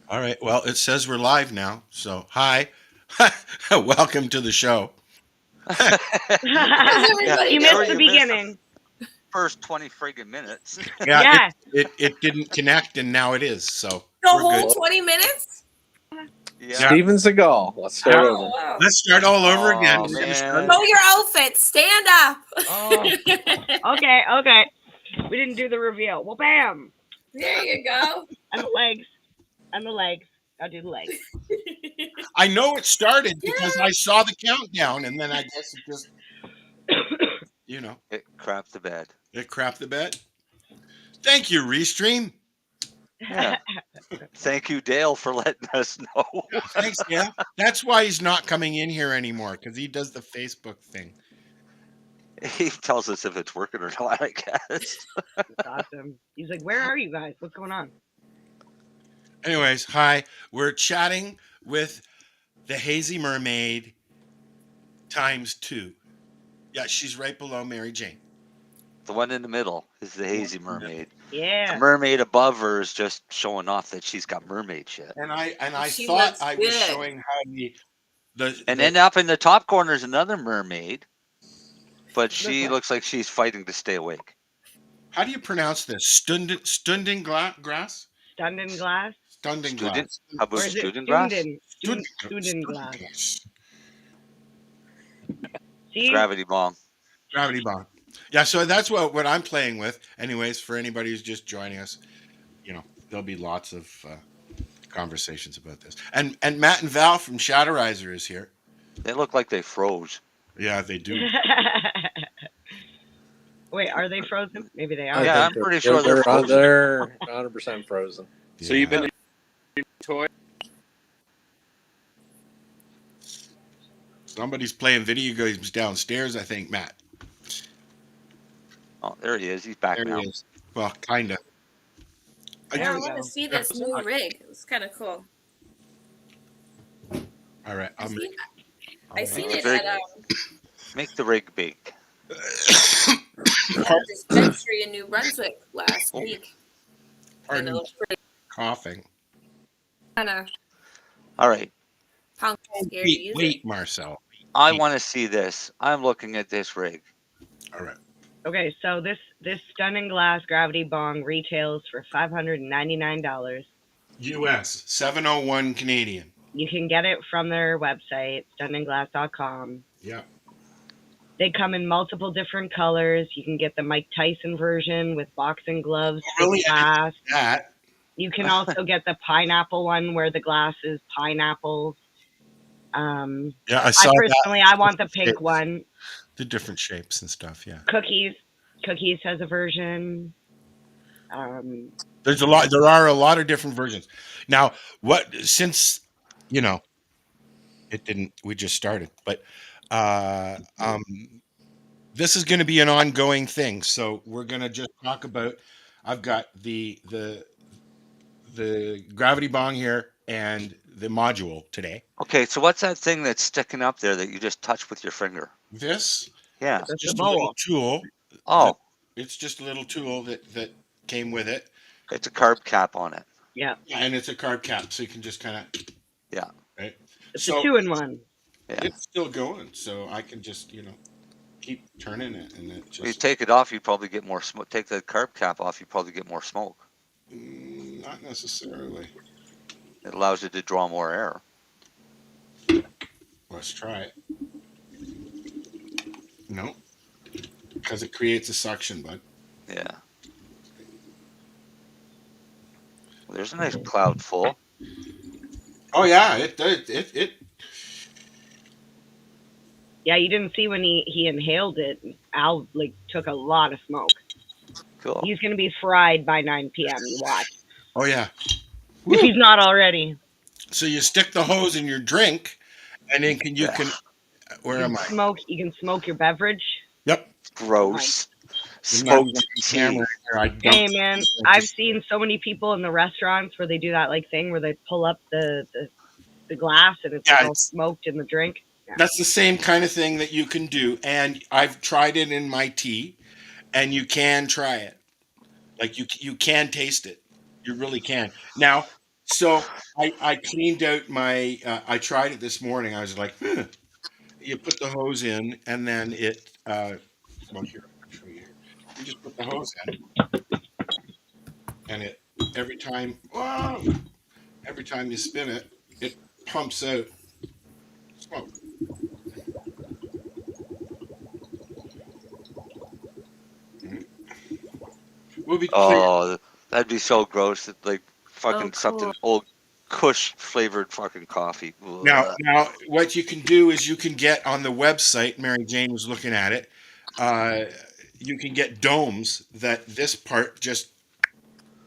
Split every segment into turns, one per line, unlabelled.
All right. Well, it says we're live now. So, hi. Welcome to the show.
How's
Yeah,
everybody
I'm
You
sure
missed the
you
doing?
missed the
beginning.
first 20 friggin' minutes.
Yeah,
Yeah.
it didn't connect and now it is. So,
The
we're
whole
good.
20 minutes?
Yeah.
Yeah.
Steven Seagal. Let's start
Yeah.
Oh,
over.
wow.
Let's start all over again.
Oh,
We're going to start.
man.
Know your outfit. Stand up.
Oh,
Okay. We didn't do the reveal. Well, bam.
There you go.
And the legs. And the legs. I'll do the legs.
I know it started because
Yeah.
I saw the countdown and then I guess it just, you know,
it crapped the bed.
it crapped the bed. Thank you, Restream.
Yeah. Thank you, Dale, for letting us know.
Yeah, thanks, yeah. That's why he's not coming in here anymore because he does the Facebook thing.
He tells us if it's working or not, I guess.
It's awesome. He's like, where are you guys? What's going on?
Anyways, hi. We're chatting with the Hazy Mermaid times 2. Yeah, she's right below Mary Jane.
The one in the middle is the hazy mermaid.
Yeah.
The mermaid above her is just showing off that she's got mermaid shit.
And I
She
thought
looks
I was
good.
showing how
And then up in the top corner is another mermaid, but she
like-
looks like she's fighting to stay awake.
how do you pronounce this? Stunden grass?
Stunden glass?
Stunden
Student?
glass.
How
Or
about
is it
student grass?
Student glass.
glass.
See?
Gravity bomb.
Gravity bomb. Yeah, so that's what I'm playing with. Anyways, for anybody who's just joining us, there'll be lots of conversations about this. And Matt and Val from Shatterizer is here.
They look like they froze.
Yeah, they do.
Wait, are they frozen? Maybe they
I
are.
Yeah,
think
I'm pretty sure they're
they're
frozen.
they're 100% frozen.
So you've been toy?
Somebody's playing video games downstairs, I think, Matt.
Oh, there he is. He's back
There
now.
he is. Well, kind of.
Yeah, I
we
want
go.
to see this new rig. It's kind of cool.
All right.
I seen it
Very-
at
Make the rig big.
a dispensary in New Brunswick last week. And it
Pardon
looked pretty
coughing.
kind of
All right.
punk scared to use
Wait, Marcel.
I want to see this. I'm looking at this rig.
All right.
Okay, so this stunning glass gravity bong retails for $599.
US 701 Canadian.
You can get it from their website, stunningglass.com.
Yeah.
They come in multiple different colors. You can get the Mike Tyson version with boxing gloves,
Really?
glass.
That.
You can also get the pineapple one where the glass is pineapples.
Yeah, I saw
I want the pink one.
the different shapes and stuff. Yeah.
Cookies has a version.
There are a lot of different versions. Now, since it didn't, we just started, but this is going to be an ongoing thing. So we're going to just talk about, I've got the gravity bong here and the module today.
Okay, so what's that thing that's sticking up there that you just touch with your finger?
This
Yeah.
is
That's
just
a
a little
bowl.
tool.
Oh,
It's just a little tool that came with it.
it's a carb cap on it.
Yeah,
Yeah, and it's a carb cap, so you can just kind of.
Yeah.
Right.
it's
So
a 2-in-1.
Yeah.
it's still going, so I can just keep turning it, and it
If you
just
take it off, you probably get more smoke. Take the carb cap off, you probably get more smoke.
not necessarily.
It allows you to draw more air.
Let's try it. No, because it creates a suction, bud.
Yeah. Well, there's a nice cloud full.
Oh yeah, it.
Yeah, you didn't see when he inhaled it. Al took a lot of smoke.
Cool.
He's gonna be fried by 9 p.m. You watch.
Oh yeah.
If he's not already.
So you stick the hose in your drink, and then you
Yeah.
can. Where am I?
You can smoke your beverage.
Yep.
Gross.
I'm not
Smoked
looking
tea.
camera here. I don't-
Hey man, I've seen so many people in the restaurants where they do that thing where they pull up the glass and it's
Yeah,
all
it's-
smoked in the drink.
That's the same kind of thing that you can do, and I've tried it in my tea, and you can try it. Like you can taste it. You really can. Now, so I cleaned out my. I tried it this morning. I was like, huh. You put the hose in, and then it. Well, here I'll show you here. You just put the hose in, and it every time. Whoa, every time you spin it, it pumps out smoke. Mhm. We'll be clear.
Oh, that'd be so gross. It's like fucking
Oh,
something
cool.
old Kush flavored fucking coffee.
Now, what you can do is you can get on the website. Mary Jane was looking at it. Uh, you can get domes that this part just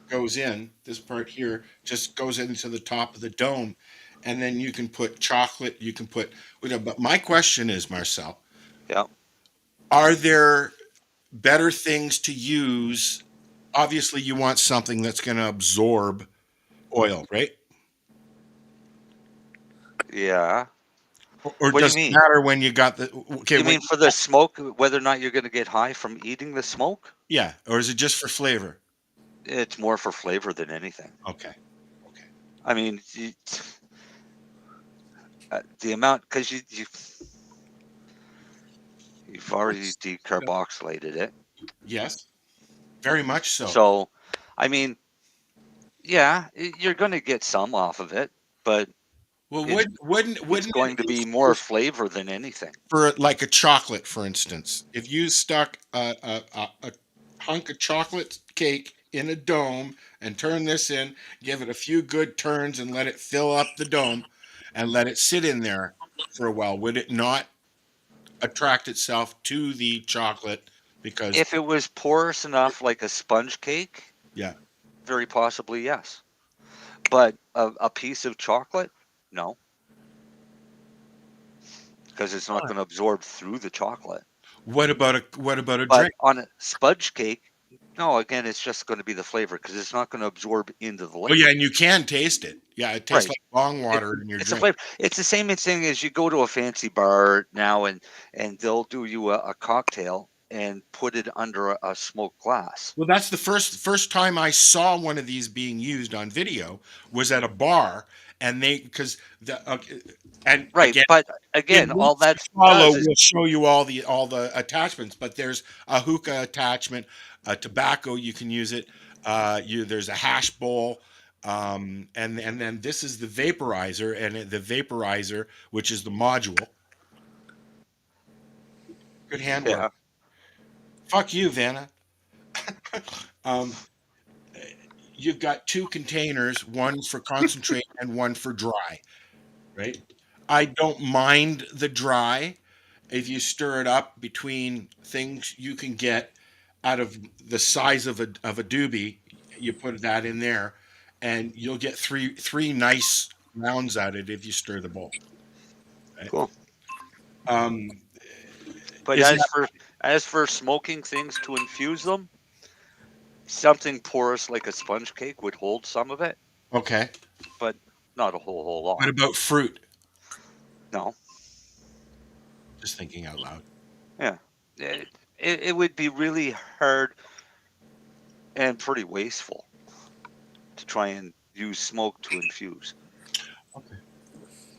goes in. This part here just goes into the top of the dome, and then you can put chocolate. You can put whatever. But my question is, Marcel,
Yeah.
are there better things to use? Obviously, you want something that's going to absorb oil, right?
Yeah.
Or
What do you
does it
mean?
matter when you got the okay?
You mean for the smoke, whether or not you're going to get high from eating the smoke?
Yeah, or is it just for flavor?
It's more for flavor than anything.
Okay, okay.
I mean, the amount, because you've already decarboxylated it.
Yes, very much so.
So, I mean, yeah, you're going to get some off of it, but
Well,
it's
wouldn't
going
it
to
be
be more flavor than anything.
for like a chocolate, for instance? If you stuck a hunk of chocolate cake in a dome and turn this in, give it a few good turns and let it fill up the dome, and let it sit in there for a while, would it not attract itself to the chocolate? Because
If it was porous enough, like a sponge cake,
yeah,
very possibly yes. But a piece of chocolate, no, because it's not going to absorb through the chocolate.
what about a
But
drink?
on a sponge cake, no, again, it's just going to be the flavor because it's not going to absorb into the
Oh
liquid.
yeah, and you can taste it. Yeah, it tastes
Right.
like bong water in your
It's a
drink.
flavor. It's the same thing as you go to a fancy bar now and they'll do you a cocktail and put it under a smoked glass.
Well, that's the first time I saw one of these being used on video was at a bar, and they because the and
Right.
again
But
in
again, all
weeks to
that
follow,
does is
we'll show you all the attachments. But there's a hookah attachment, a tobacco you can use it. There's a hash bowl, and then this is the vaporizer, and the vaporizer, which is the module. Good handwork.
yeah.
Fuck you, Vanna. Um, you've got two containers, one for concentrate and one for dry, right? I don't mind the dry. If you stir it up between things you can get out of the size of a doobie, you put that in there, and you'll get three nice rounds out of it if you stir the bowl. Right?
Cool.
Um,
But
is that
as for smoking things to infuse them, something porous like a sponge cake would hold some of it,
okay?
but not a whole
What
lot.
about fruit?
No.
Just thinking out loud.
Yeah. It would be really hard and pretty wasteful to try and use smoke to infuse.
Okay.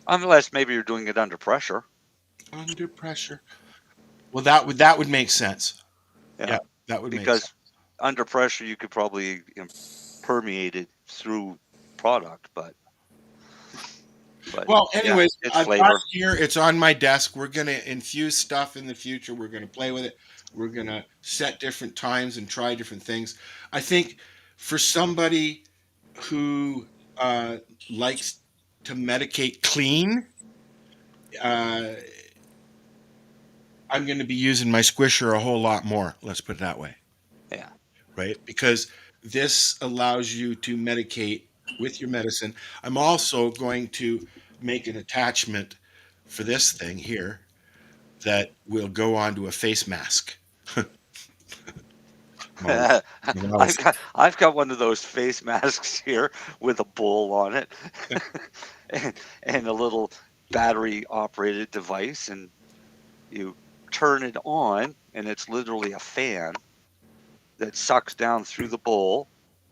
Unless maybe you're doing it under pressure.
Under pressure. Well, that would make sense.
Yeah.
Yeah, that would make sense.
Because under pressure you could probably permeate it through product, but
Well,
yeah,
anyways,
it's
I've got
flavor.
it here. It's on my desk. We're gonna infuse stuff in the future. We're gonna play with it. We're gonna set different times and try different things. I think for somebody who likes to medicate clean, uh, I'm going to be using my squisher a whole lot more. Let's put it that way.
Yeah.
Right? Because this allows you to medicate with your medicine. I'm also going to make an attachment for this thing here that will go onto a face mask.
I've got one of those face masks here with a bowl on it and a little battery operated device, and you turn it on and it's literally a fan that sucks down through the bowl.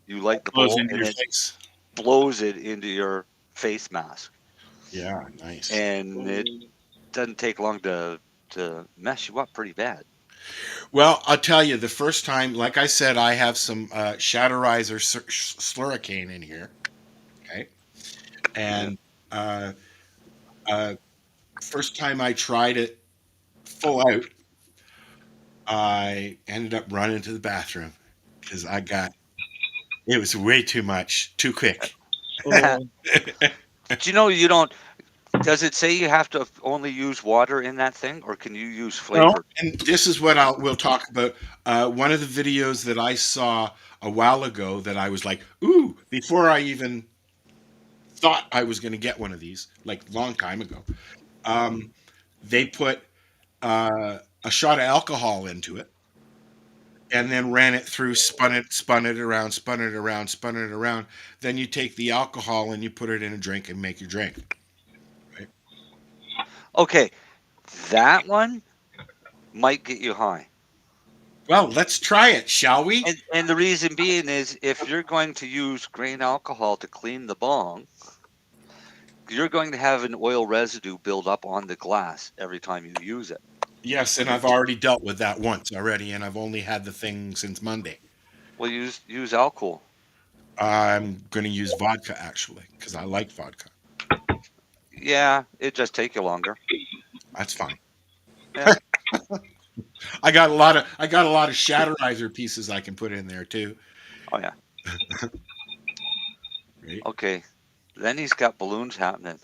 You light the
Blows
bowl
into
and
your
it
face.
blows it into your face mask,
Yeah, nice.
and it doesn't take long to mess you up pretty bad.
Well, I'll tell you, the first time, like I said, I have some Shatterizer Slurricane in here. Okay. And uh, uh, first time I tried it full out, I ended up running to the bathroom because it was way too much, too quick.
Oh,
Do you know you don't? Does it say you have to only use water in that thing, or can you use
No,
flavor?
and this is what we'll talk about. One of the videos that I saw a while ago that I was like, ooh, before I even thought I was going to get one of these, like long time ago. They put a shot of alcohol into it and then ran it through, spun it around, spun it around, spun it around. Then you take the alcohol and you put it in a drink and make your drink. Right?
Okay, that one might get you high.
Well, let's try it, shall we?
And the reason being is if you're going to use grain alcohol to clean the bong, you're going to have an oil residue build up on the glass every time you use it.
Yes, and I've already dealt with that once already, and I've only had the thing since Monday.
Well, use alcohol.
I'm going to use vodka actually because I like vodka.
Yeah, it just take you longer.
That's fine.
Yeah.
I got a lot of Shatterizer pieces I can put in there too.
Oh yeah.
Right?
Okay. Lenny's got balloons happening.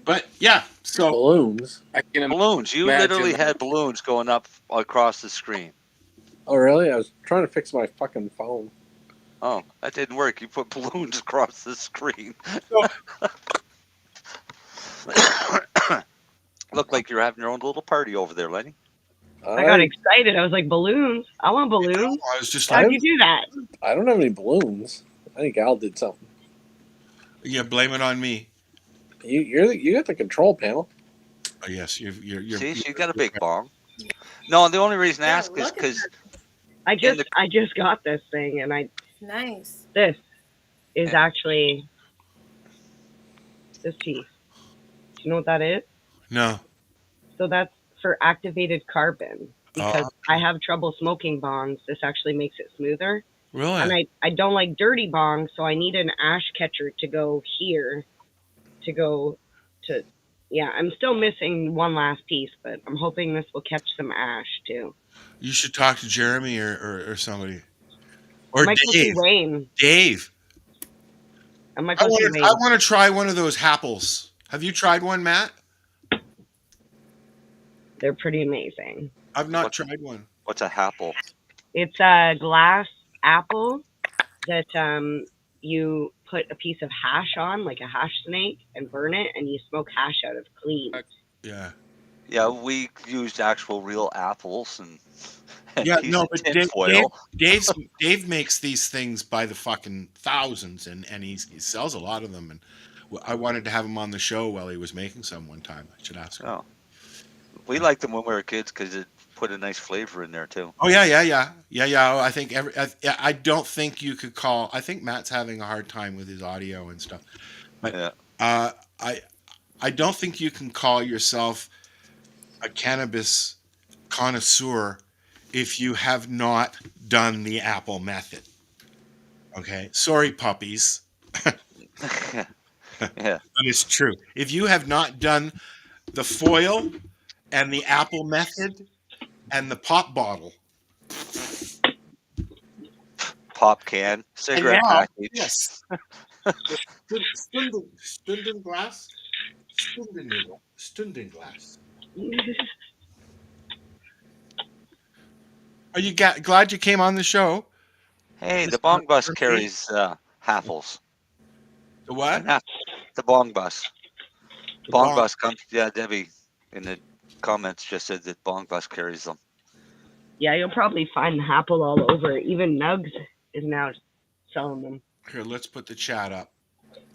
But yeah, so
Balloons.
I can
Balloons. You
imagine
literally
that.
had balloons going up across the screen.
Oh, really? I was trying to fix my fucking phone.
Oh, that didn't work. You put balloons across the screen. Look like you're having your own little party over there, Lenny.
I got excited. I was like, balloons? I want balloons.
I was just like,
How'd you do that?
I don't have any balloons. I think Al did something.
yeah, blame it on me.
You got the control panel.
Oh, yes, you're
See, she got a big bong. No, the only reason I ask is
look at
because
her.
I just got this thing, and
Nice.
this is
Yeah.
actually this piece. Do you know what that is?
No.
So that's for activated carbon. Because I have trouble smoking bongs, this actually makes it smoother.
Really?
And I don't like dirty bongs, so I need an ash catcher to go here, yeah, I'm still missing one last piece, but I'm hoping this will catch some ash too.
You should talk to Jeremy or somebody. Or
I might go see
Dave.
Wayne.
Dave.
I might
I
go see
want
Wayne.
to try one of those apples. Have you tried one, Matt?
They're pretty amazing.
I've not tried one.
what's a apple?
It's a glass apple that you put a piece of hash on, like a hash snake, and burn it, and you smoke hash out of clean.
Yeah.
Yeah, we used actual real apples and
Yeah,
piece
no,
of
but
tinfoil.
Dave makes these things by the fucking thousands, and he sells a lot of them. And I wanted to have him on the show while he was making some one time. I should ask him.
Oh. We liked them when we were kids because it put a nice flavor in there too.
Oh yeah. I think I don't think you could call. I think Matt's having a hard time with his audio and stuff. But
Yeah.
I don't think you can call yourself a cannabis connoisseur if you have not done the Apple method. Okay, sorry, puppies,
Yeah.
but it's true. If you have not done the foil and the Apple method and the pop bottle,
Pop can, cigarette
now,
package.
yes, Stunden glass, Stunden glass. Are you glad you came on the show?
Hey, the bong bus carries haffles.
The what?
The bong bus.
The
Bong bus comes. Yeah, Debbie in the comments just said that bong bus carries them.
Yeah, you'll probably find the apple all over. Even Nugs is now selling them.
Here, let's put the chat up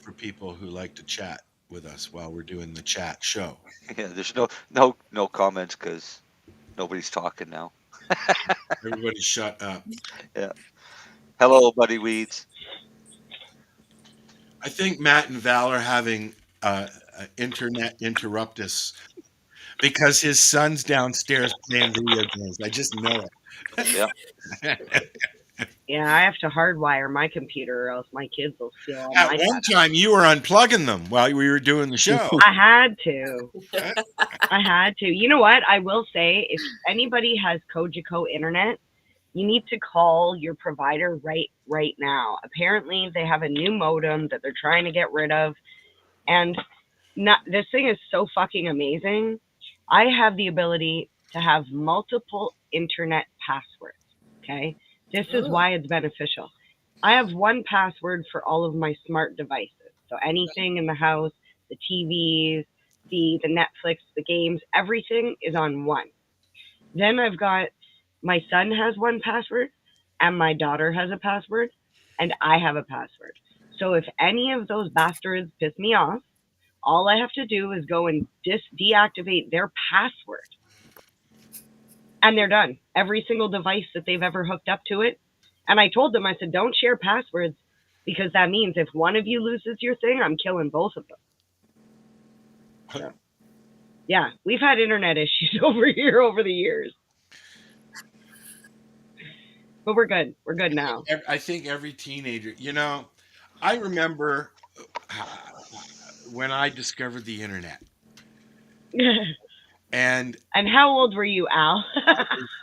for people who like to chat with us while we're doing the chat show.
Yeah, there's no comments because nobody's talking now.
Everybody shut up.
Yeah. Hello, Buddy Weeds.
I think Matt and Val are having internet interruptus because his son's downstairs playing video games. I just know
Yeah.
it.
Yeah, I have to hardwire my computer, or else my kids will steal all
At
my
one
data.
time, you were unplugging them while we were doing the show.
I had to. I had to. You know what? I will say, if anybody has Cogeco internet, you need to call your provider right now. Apparently, they have a new modem that they're trying to get rid of, and this thing is so fucking amazing. I have the ability to have multiple internet passwords. Okay, this is why it's beneficial. I have one password for all of my smart devices. So anything in the house, the TVs, the Netflix, the games, everything is on one. Then I've got my son has one password, and my daughter has a password, and I have a password. So if any of those bastards piss me off, all I have to do is go and deactivate their password, and they're done. Every single device that they've ever hooked up to it. And I told them, I said, don't share passwords, because that means if one of you loses your thing, I'm killing both of them. So, yeah, we've had internet issues over here over the years. But we're good. We're good now.
I think every teenager, I remember when I discovered the internet. And
how old were you, Al?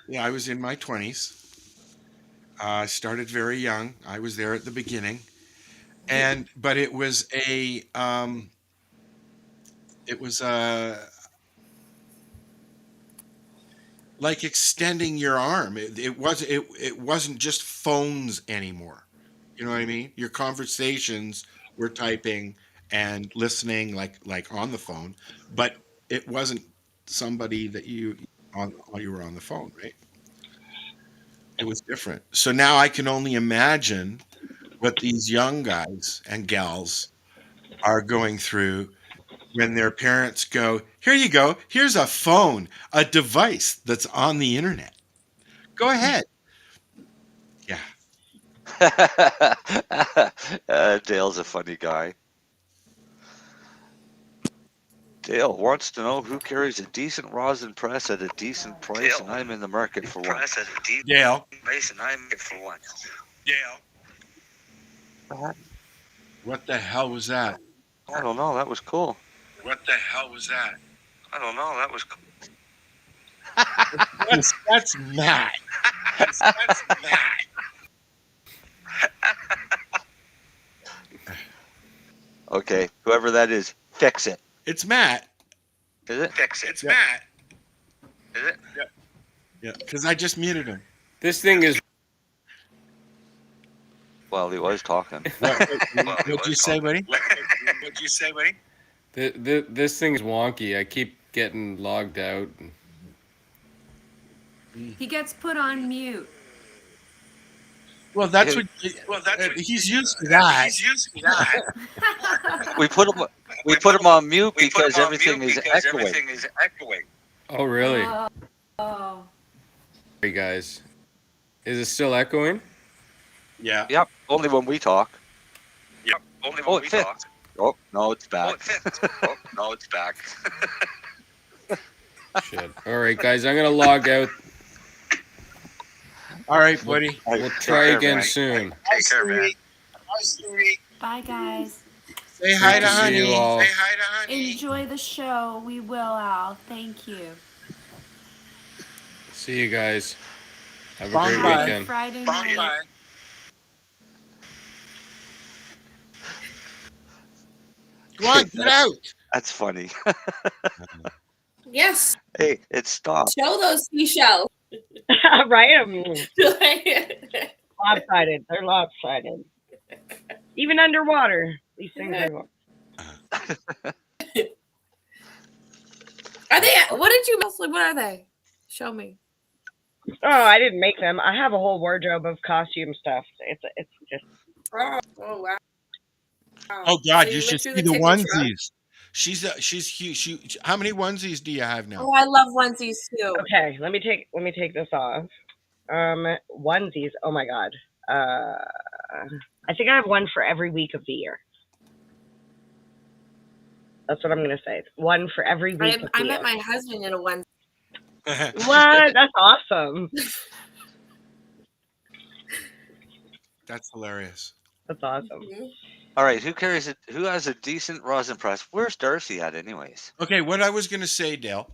yeah, I was in my 20s. I started very young. I was there at the beginning. But it was like extending your arm. It wasn't just phones anymore. You know what I mean? Your conversations were typing and listening like on the phone, but it wasn't somebody that you were on the phone, right? It was different. So now I can only imagine what these young guys and gals are going through when their parents go, "Here you go. Here's a phone, a device that's on the internet. Go ahead." Yeah.
Dale's a funny guy. Dale wants to know who carries a decent rosin press at a decent price, and I'm in the market for one.
Dale.
Price, and I'm for one.
Dale. What the hell was that?
I don't know. That was cool.
What the hell was that?
I don't know. That was cool.
That's Matt. That's Matt.
Okay, whoever that is, fix it.
It's Matt.
Is it?
Fix it. It's Matt. Is it? Yeah. Yeah, because I just muted him.
This thing is.
Well, he was talking.
What'd you say, buddy? What'd you say, buddy?
This thing is wonky. I keep getting logged out.
He gets put on mute.
Well, that's what. He's used to that. He's used to that.
We put him on mute because everything is echoing.
Oh, really?
Oh.
Sorry, guys. Is it still echoing?
Yeah.
Yep. Only when we talk.
Yep. Only when we talk.
Oh no, it's back.
No, it's back.
Shit. All right, guys. I'm gonna log out.
All right, buddy.
We'll try again soon.
Take care, man.
Bye, guys.
Say hi to
to see
honey.
you all.
Say hi to honey.
Enjoy the show. We will, Al. Thank you.
See you guys. Have a
Bye.
great
Bye.
weekend.
Friday night.
Bye. Go on, get out.
That's funny.
Yes.
Hey, it stopped.
Show those seashells.
Right? Lopsided. They're lopsided. Even underwater, these things are.
Are they? What did you mostly? What are they? Show me.
Oh, I didn't make them. I have a whole wardrobe of costume stuff. It's just.
Oh wow.
Oh God,
So
you
you
should
went
see
through
the
the ticket truck?
onesies. She's huge. How many onesies do you have now?
Oh, I love onesies too.
Okay, let me take this off. Onesies. Oh my God. I think I have one for every week of the year. That's what I'm going to say. One for every week.
I met my husband in a one.
What? That's awesome.
That's hilarious.
That's awesome.
Mm-hmm.
All right, who carries it? Who has a decent rosin press? Where's Darcy at, anyways?
Okay, what I was going to say, Dale,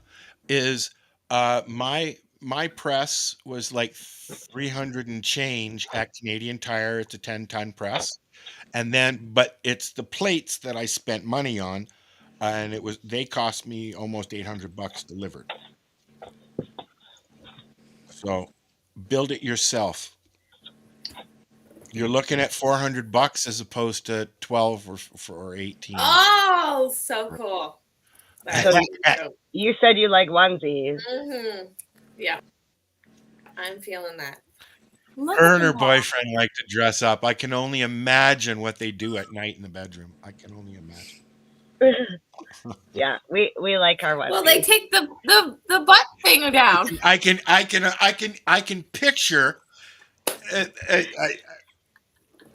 is my press was like 300 and change at Canadian Tire. It's a 10-ton press, and then but it's the plates that I spent money on, and they cost me almost $800 delivered. So build it yourself. You're looking at $400 as opposed to 12 or 18.
Oh, so cool.
So you said you like onesies.
Mm-hmm. Yeah, I'm feeling that.
Her and her boyfriend like to dress up. I can only imagine what they do at night in the bedroom. I can only imagine.
Yeah, we like our onesies.
Well, they take the butt thing down.
I can picture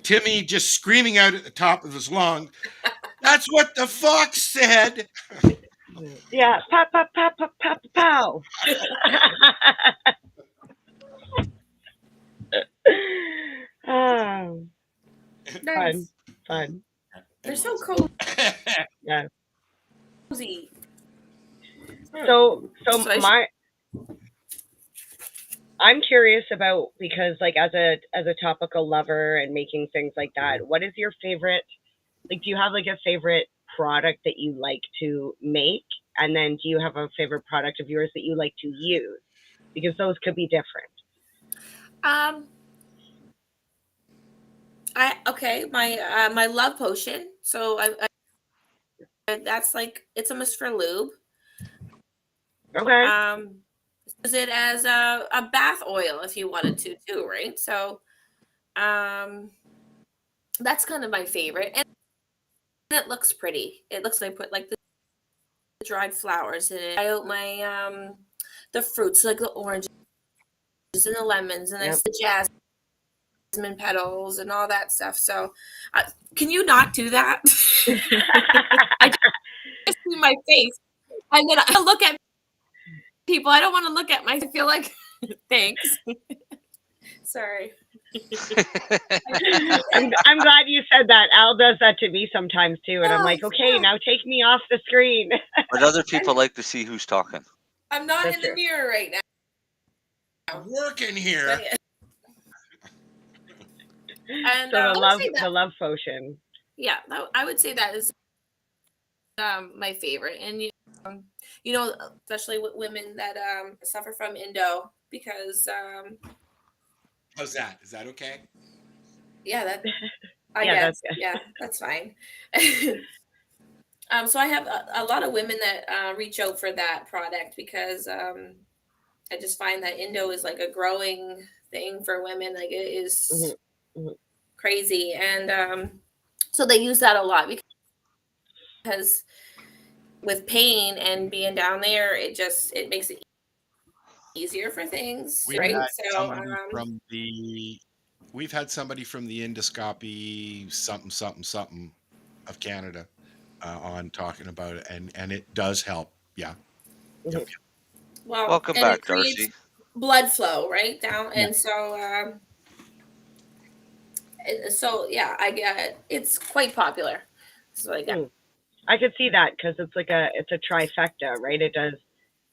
Timmy just screaming out at the top of his lungs. That's what the fox said.
Yeah, pow, pow, pow, pow, pow, pow. Oh,
Nice.
fun.
They're so cozy.
Yeah. So I'm curious about, because like as a topical lover and making things like that, what is your favorite? Like, do you have like a favorite product that you like to make, and then do you have a favorite product of yours that you like to use? Because those could be different.
My love potion. So I that's like, it's a mist for lube.
Okay.
Use it as a bath oil if you wanted to too, right? So that's kind of my favorite, and it looks pretty. It looks like I put like the dried flowers in it. I out my the fruits, like the oranges and the lemons, and I the jasmine petals and all that stuff. So can you not do that? I just see my face, and then I look at people. I don't want to look at myself. I feel like thanks. Sorry.
I'm glad you said that. Al does that to me sometimes too, and I'm like, okay, now take me off the screen.
But other people like to see who's talking.
I'm not in the mirror right now.
I'm working here.
And
so the love potion.
Yeah, I would say that is my favorite, and you know, especially with women that suffer from endo, because
how's that? Is that okay?
Yeah, that I guess. That's fine. So I have a lot of women that reach out for that product, because I just find that endo is like a growing thing for women. Like, it is crazy, and so they use that a lot, because with pain and being down there, it makes it easier for things, right? So
we've had somebody from the endoscopy something of Canada on talking about it, and it does help. Yeah. Yep.
Well,
welcome back, Darcy.
Blood flow right down, and so yeah, I get it's quite popular. So
I could see that, because it's like it's a trifecta, right? It does.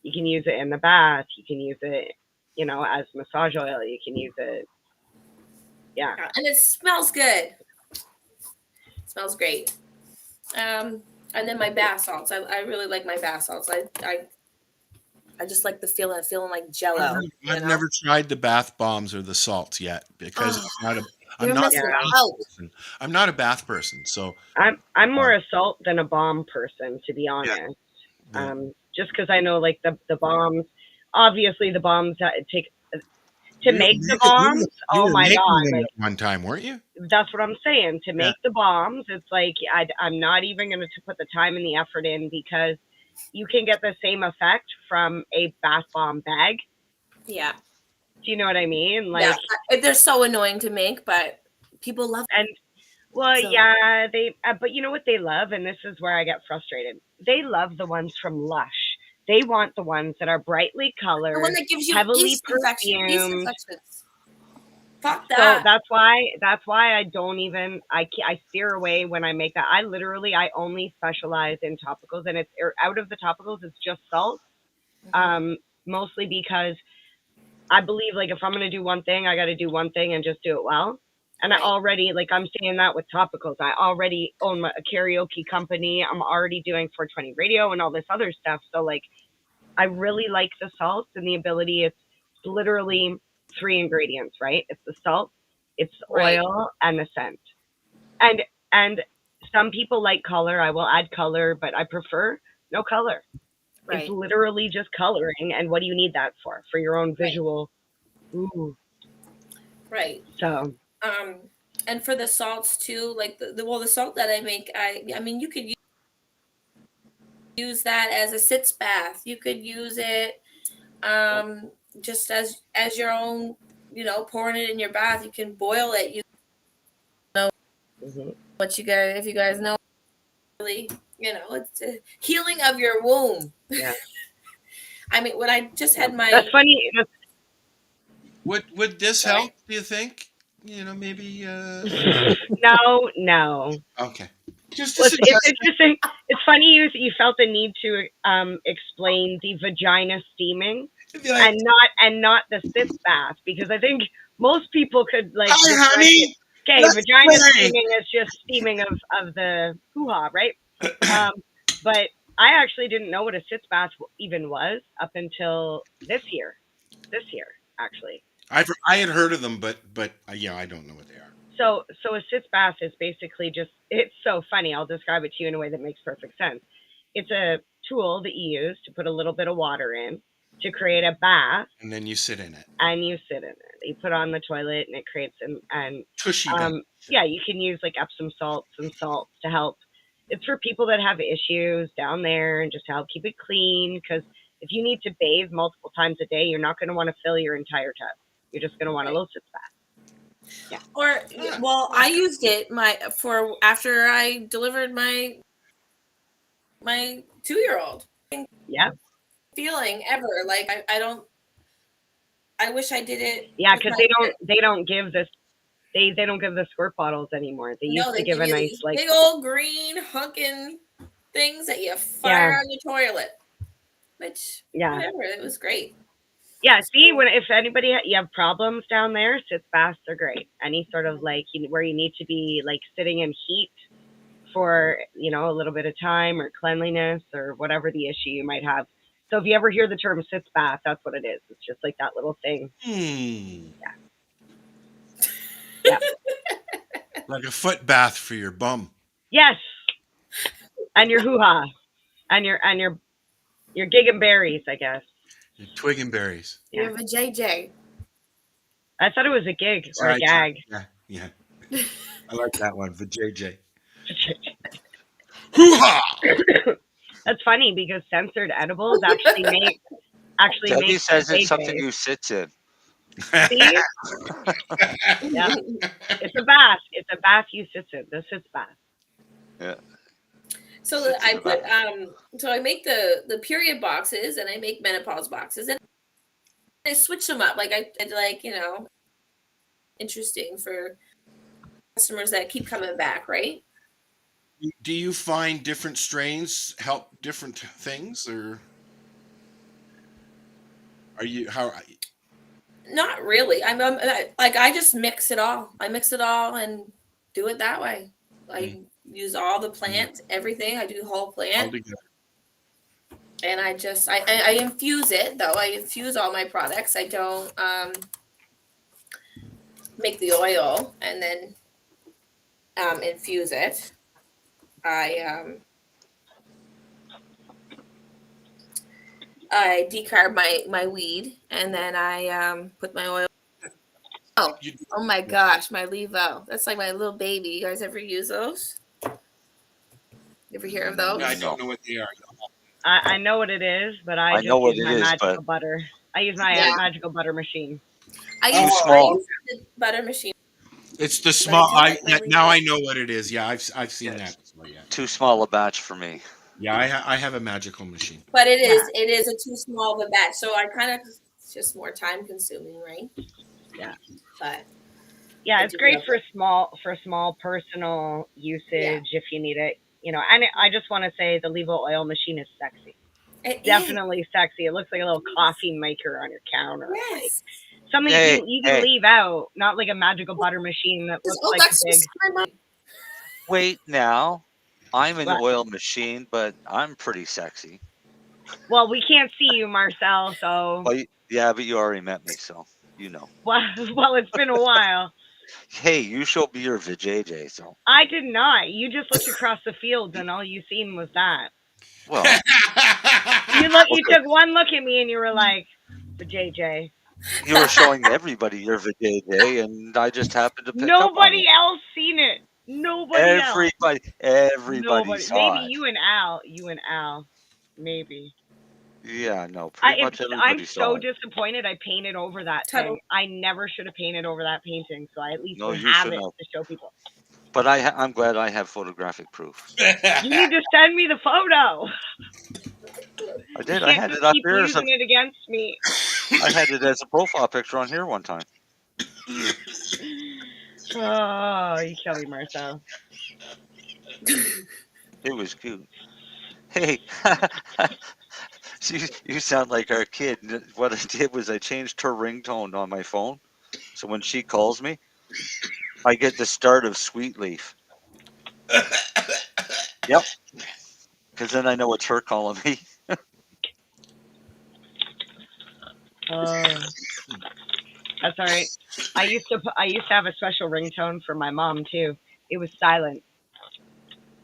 You can use it in the bath. You can use it, as massage oil. You can use it. Yeah.
And it smells good. It smells great. And then my bath salts. I really like my bath salts. I just like the feeling like Jello.
I've never tried the bath bombs or the salts yet, because I'm not a bath person. So
I'm more a salt than a balm person, to be honest. Yeah. Just because I know, like, the bombs, obviously the bombs that it take to make the bombs. Oh my God! Like,
one time, weren't you?
That's what I'm saying. To make the bombs, it's like I'm not even going to put the time and the effort in, because you can get the same effect from a bath bomb bag.
Yeah.
Do you know what I mean? Like,
they're so annoying to make, but people love them.
And Well,
So-
yeah, but you know what they love, and this is where I get frustrated. They love the ones from Lush. They want the ones that are brightly
The one
colored,
that gives you
heavily
yeast infections. Yeast
perfumed.
infections. Fuck
So
that.
that's why I don't even I steer away when I make that. I only specialize in topicals, and it's out of the topicals, it's just salt. Mostly because I believe like if I'm gonna do one thing, I got to do one thing and just do it well. And
Right.
I already like I'm saying that with topicals. I already own a karaoke company. I'm already doing 420 radio and all this other stuff. So like I really like the salts and the ability. It's literally 3 ingredients, right? It's the salt, it's the
Right.
oil, and the scent. And some people like color. I will add color, but I prefer no color.
Right.
It's literally just coloring. And what do you need that for? For your own visual. Ooh.
Right.
So
And for the salts too, like the salt that I make, I mean you could use that as a sitz bath. You could use it just as your own, pouring it in your bath. You can boil it. You know what you guys, if you guys know, really, it's a healing of your womb.
yeah.
I mean, when I just had my
That's funny.
Would this
Sorry.
help? Do you think? Maybe.
No.
Okay. Just a
Well, it's
suggestion.
interesting. It's funny you felt the need to explain the vagina steaming
It'd be like,
and not the sitz bath, because I think most people could like
hi,
differentiate.
honey.
Okay,
Let's
vagina
play.
steaming is just steaming of the hoo-ha, right? But I actually didn't know what a sitz bath even was up until this year. Actually.
I had heard of them, but yeah, I don't know what they are.
So a sitz bath is basically just, it's so funny. I'll describe it to you in a way that makes perfect sense. It's a tool that you use to put a little bit of water in to create a bath.
And then you sit in it.
You put on the toilet and it creates and
Tushy bath.
yeah, you can use like Epsom salts and salts to help. It's for people that have issues down there and just to help keep it clean, because if you need to bathe multiple times a day, you're not going to want to fill your entire tub. You're just going to want a little sitz bath. Yeah.
Or well, I used it after I delivered my 2-year-old.
Yeah.
Feeling ever like I wish I did it.
Yeah, because they don't give this. They don't give the squirt bottles anymore. They used to give a nice like
big old green hunking things that you fire on your toilet. Which whatever, it was great.
Yeah, see, if anybody you have problems down there, sitz baths are great. Any sort of like where you need to be like sitting in heat for a little bit of time, or cleanliness, or whatever the issue you might have. So if you ever hear the term sitz bath, that's what it is. It's just like that little thing. Yeah.
Like a foot bath for your bum.
Yes. And your hoo-ha. And your gig and berries, I guess.
Your twig and berries.
You have a JJ.
I thought it was a gig or a gag.
Yeah. I like that one, the JJ. Hoo-ha!
That's funny because censored edibles actually make
Debbie says it's
JJs.
something you sit in.
See? Yeah. It's a bath. It's a bath you sit in. The sitz bath.
Yeah.
So I put so I make the period boxes and I make menopause boxes, and I switch them up. Like I like, interesting for customers that keep coming back, right?
Do you find different strains help different things, or
Not really. I'm like I just mix it all. I mix it all and do it that way. I use all the plant, everything. I do the whole plant. And I infuse it though. I infuse all my products. I don't make the oil and then infuse it. I decarb my weed, and then I put my oil. Oh my gosh, my Levo. That's like my little baby. You guys ever use those? You ever hear of those?
I don't know what they are.
I know what it is, but I just use my magical butter. I use my magical butter machine.
I use the butter machine.
It's the small.
I tell
Now I know what it is. Yeah, I've seen
Yes.
that before. Yeah,
Too small a batch for me.
yeah. I have a magical machine.
But it
Yeah.
is a too small of a batch. So I kind of it's just more time consuming, right?
Yeah.
But
Yeah,
I
it's
do
great
love
for small personal usage if you need it. And I just want to say the Levo oil machine is sexy.
it is.
Definitely sexy. It looks like a little coffee maker on your counter. Like
Yes.
something
Hey,
you can
hey.
leave out, not like a magical butter machine that looks like a
That's
big.
just my mind.
Wait now. I'm an
What?
oil machine, but I'm pretty sexy.
Well, we can't see you, Marcel. So
Well, yeah, but you already met me, so you know.
well, it's been a while.
Hey, you showed me your vajayjay, so
I did not. You just looked across the fields, and all you seen was that.
well.
You
Okay.
took one look at me, and you were like, "The JJ."
You were showing everybody your vajayjay, and I just happened to pick up on
Nobody
it.
else seen it. Nobody else.
Everybody
Nobody. Maybe
saw it.
you and Al. You and Al. Maybe.
Yeah, no, pretty much
I'm
everybody saw
so
it.
disappointed I painted over that
Tuttle.
thing. I never should have painted over that painting, so I at least
No,
would
you
have
shouldn't
it
have.
to show people.
But I'm glad I have photographic proof.
You need to send me the photo.
I
You
did. I
can't
had
just
it up
keep
here.
using it against me.
I had it as a profile picture on here one time.
Oh, you kill me, Marcel.
It was cute. Hey, you sound like our kid. What I did was I changed her ringtone on my phone, so when she calls me, I get the start of Sweet Leaf. Yep, because then I know it's her calling me.
That's all right. I used to have a special ringtone for my mom too. It was silent.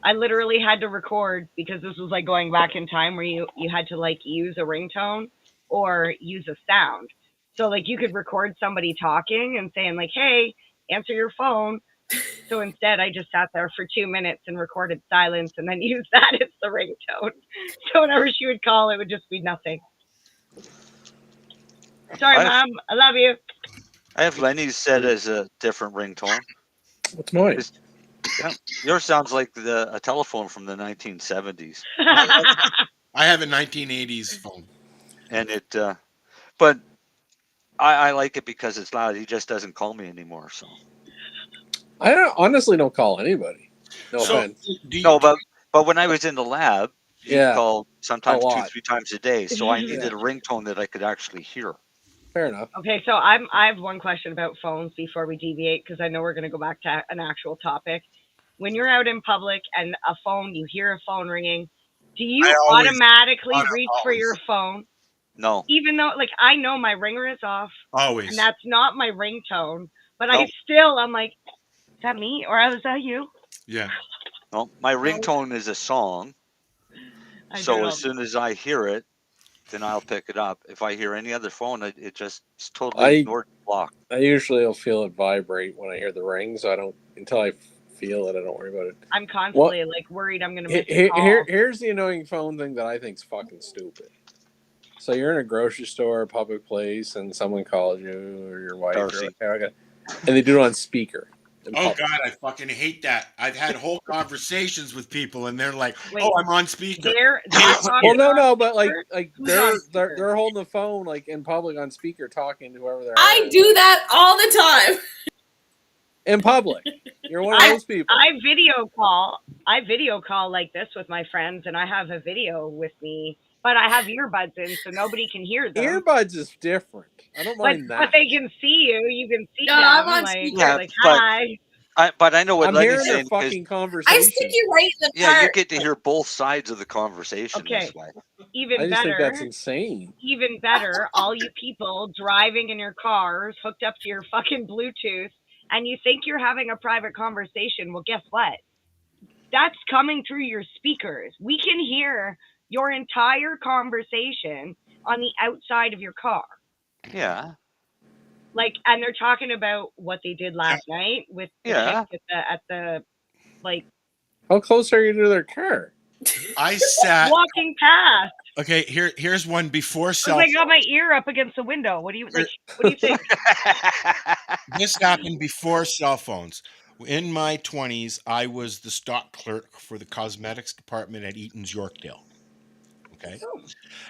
I literally had to record because this was like going back in time where you had to like use a ringtone or use a sound. So like you could record somebody talking and saying like, "Hey, answer your phone." So instead, I just sat there for 2 minutes and recorded silence and then used that as the ringtone. So whenever she would call, it would just be nothing. Sorry, Mom. I love you.
I have Lenny's set as a different ringtone.
What's mine?
Yeah, yours sounds like a telephone from the 1970s.
I have a 1980s phone.
And it, but I like it because it's loud. He just doesn't call me anymore. So
I honestly don't call anybody. No
So,
offense.
no, but when I was in the lab, he
Yeah,
called sometimes
a
2-3
lot.
times a day. So I needed
Yeah.
a ringtone that I could actually hear.
Fair enough.
Okay, so I have one question about phones before we deviate because I know we're going to go back to an actual topic. When you're out in public and you hear a phone ringing, do you
I always
automatically
wanna
reach for your phone?
No,
Even though, like, I know my ringer is off
always.
and that's not my ringtone, but
No.
I'm like, is that me or is that you?
Yeah.
no, my ringtone is a song.
I do
So
know.
as soon as I hear it, then I'll pick it up. If I hear any other phone, it's totally ignored, blocked.
I usually will feel it vibrate when I hear the ring, so I don't until I feel it. I don't worry about it.
I'm constantly like worried I'm going to miss a call.
Here's the annoying phone thing that I think is fucking stupid. So you're in a grocery store, or public place, and someone calls you or your wife,
Darcy.
or like, and they do it on speaker.
Oh God, I fucking hate that. I've had whole conversations with people, and they're like,
Wait,
"Oh, I'm on speaker."
They're
Well, no, but like
Who's on speaker?
they're holding the phone like in public on speaker, talking to whoever they're.
I do that all the time.
In public. You're one of those people.
I video call like this with my friends, and I have a video with me, but I have earbuds in so nobody can hear them.
Earbuds is different. I don't mind that.
But they can see you. You can see them.
I'm on
like,
speaker.
Yeah,
like hi.
But I know what
I'm
Lenny's
hearing their
saying. 'cause-
fucking conversation.
I stick you right in the
Yeah, you
part.
get to hear both sides of the conversation
Okay.
this way.
Even
I just think
better.
that's insane.
Even better, all you people driving in your cars hooked up to your fucking Bluetooth and you think you're having a private conversation. Well, guess what? That's coming through your speakers. We can hear your entire conversation on the outside of your car.
Yeah.
Like, and they're talking about what they did last night with the
Yeah.
chick at the like
How close are you to their car?
I sat.
walking past.
Okay, here's one before cell
I
phone.
got my ear up against the window. What do you like? What do you think?
This happened before cell phones. In my 20s, I was the stock clerk for the cosmetics department at Eaton's Yorkdale. Okay.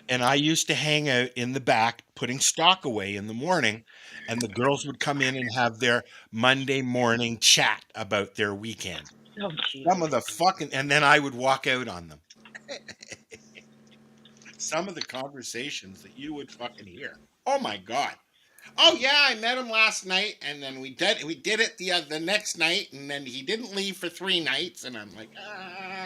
And I used to hang out in the back putting stock away in the morning, and the girls would come in and have their Monday morning chat about their weekend.
Oh, geez.
Some of the fucking, and then I would walk out on them. Some of the conversations that you would fucking hear. Oh my God. Oh yeah, I met him last night, and then we did it the next night, and then he didn't leave for 3 nights, and I'm like,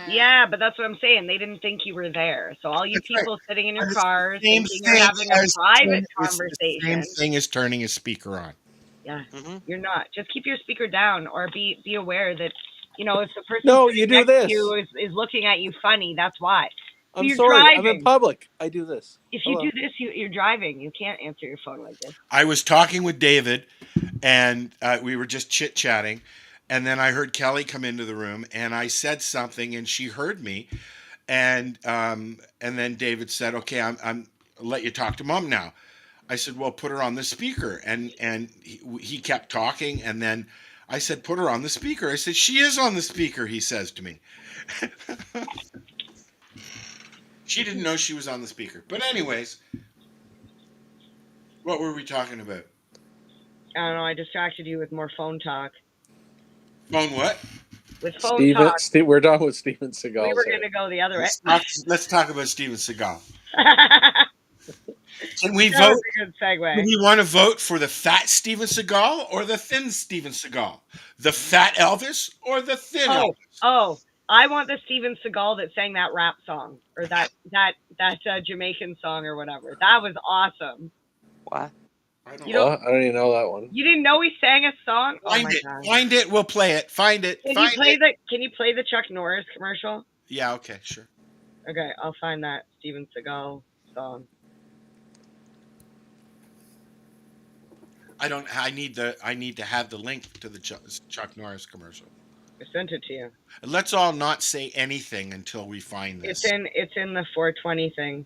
Yeah, but that's what I'm saying. They didn't think you were there. So all you
That's right.
people sitting in your
And it's the
cars
same
thinking you're
thing
having a
as
private
it's the same
conversation.
thing as turning a speaker on.
Yeah,
Mhm.
you're not. Just keep your speaker down, or be aware that if the person
No,
sitting
you do
next
this.
to you is looking at you funny. That's why.
I'm
You're
sorry. I'm in
driving.
public. I do this.
If you
Hello.
do this, you're driving. You can't answer your phone like this.
I was talking with David, and we were just chit chatting, and then I heard Kelly come into the room, and I said something, and she heard me, and then David said, "Okay, I'm let you talk to Mom now." I said, "Well, put her on the speaker," and he kept talking, and then I said, "Put her on the speaker." I said, "She is on the speaker," he says to me. She didn't know she was on the speaker. But anyways, what were we talking about?
I don't know. I distracted you with more phone talk.
Phone what?
With phone talk.
We're done with Steven Seagal.
We were going to go the other way.
Let's talk about Steven Seagal. Can we
That
vote?
was a good segue.
Do we want to vote for the fat Steven Seagal or the thin Steven Seagal? The fat Elvis or the thin Elvis?
Oh, I want the Steven Seagal that sang that rap song, or that Jamaican song or whatever. That was awesome.
What?
I don't even know that one.
You didn't know he sang a song?
Find it. We'll play it. Find it.
Can you play the Chuck Norris commercial?
Yeah. Okay. Sure.
Okay, I'll find that Steven Seagal song.
I need to have the link to the Chuck Norris commercial.
I sent it to you.
And let's all not say anything until we find this.
It's in the 420 thing.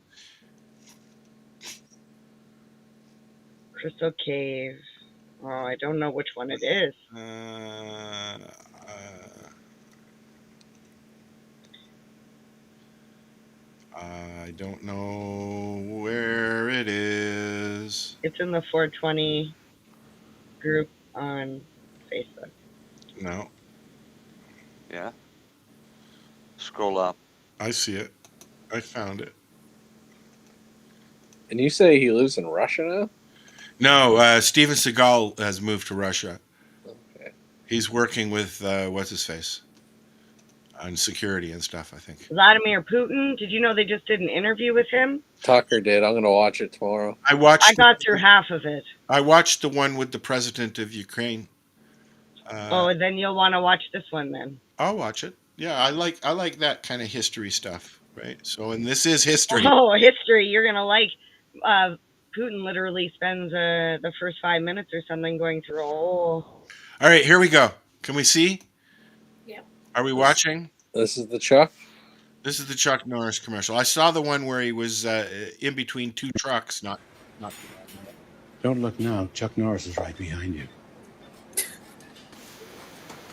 Crystal Cave. Oh, I don't know which one it is.
I don't know where it is.
It's in the 420 group on Facebook.
No.
Yeah. Scroll up.
I see it. I found it.
And you say he lives in Russia now?
No, Steven Seagal has moved to Russia.
Okay.
He's working with what's his face on security and stuff, I think.
Vladimir Putin. Did you know they just did an interview with him?
Tucker did. I'm going to watch it tomorrow.
I
got through half of it.
I watched the one with the president of Ukraine.
Then you'll want to watch this one then.
I'll watch it. Yeah, I like that kind of history stuff, right? So, and this is history.
Oh, history. You're going to like Putin literally spends the first 5 minutes or something going through a whole...
All right, here we go. Can we see?
Yeah.
Are we watching?
This is the Chuck?
This is the Chuck Norris commercial. I saw the one where he was in between two trucks. Not.
Don't look now. Chuck Norris is right behind you.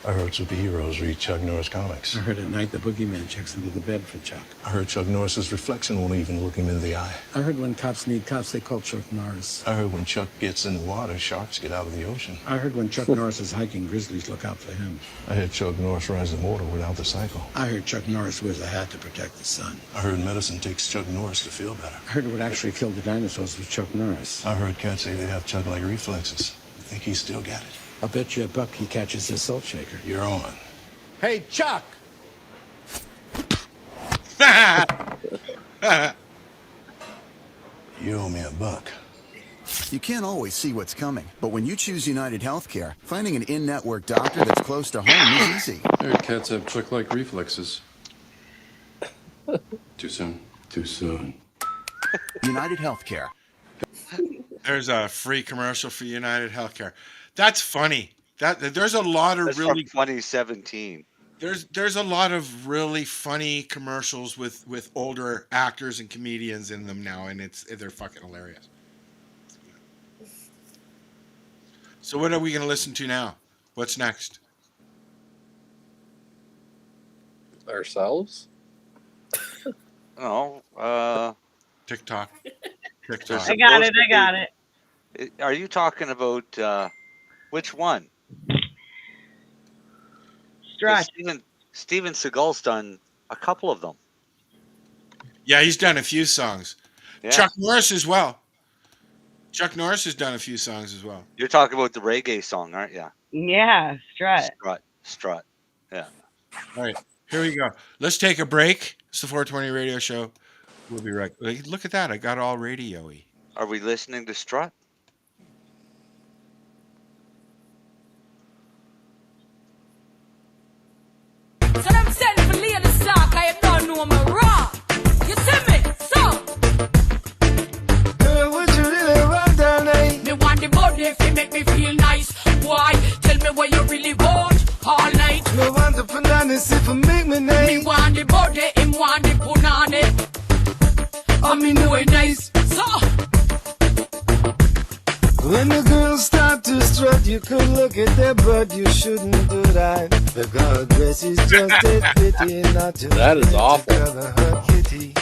I heard superheroes read Chuck Norris comics. I heard at night the boogeyman checks into the bed for Chuck. I heard Chuck Norris's reflection won't even look him in the eye. I heard when cops need cops, they call Chuck Norris. I heard when Chuck gets in the water, sharks get out of the ocean. I heard when Chuck Norris is hiking, grizzlies look out for him. I heard Chuck Norris rides the motor without the cycle. I heard Chuck Norris wears a hat to protect the sun. I heard medicine takes Chuck Norris to feel better. I heard what actually killed the dinosaurs was Chuck Norris. I heard cats say they have Chuck-like reflexes. I think he's still got it. I'll bet you $1 he catches his salt shaker. You're on. Hey, Chuck! You owe me $1.
You can't always see what's coming, but when you choose United Healthcare, finding an in-network doctor that's close to home is easy.
I heard cats have Chuck-like reflexes. Too soon.
Too soon.
United Healthcare.
There's a free commercial for United Healthcare. That's funny. There's a lot of
That's
really
from 2017.
There's a lot of really funny commercials with older actors and comedians in them now, and they're fucking hilarious. So what are we going to listen to now? What's next?
Ourselves?
No.
TikTok.
There's
I got it.
supposed to
I got it.
Are you talking about which one?
Stretch.
Steven Seagal's done a couple of them.
Yeah, he's done a few songs.
Yeah.
Chuck Norris as well. Chuck Norris has done a few songs as well.
You're talking about the reggae song, aren't you?
Yeah, strut.
Strut. Yeah.
All right, here we go. Let's take a break. It's the 420 Radio Show. We'll be right. Look at that. I got all radio-y.
Are we listening to Strut?
So them send for lay the stock, I don't know me raw. You see me? So
Girl, would you really want that night?
me want the body if it make me feel nice. Why? Tell me what you really want all night.
Me want the bananas if it make me nice.
Me want the body, him want the punani. I me know it nice. So
When the girls start to strut, you could look at their butt, you shouldn't do that. Because her dress is just a pity, not to
That is awful.
cover her kitty.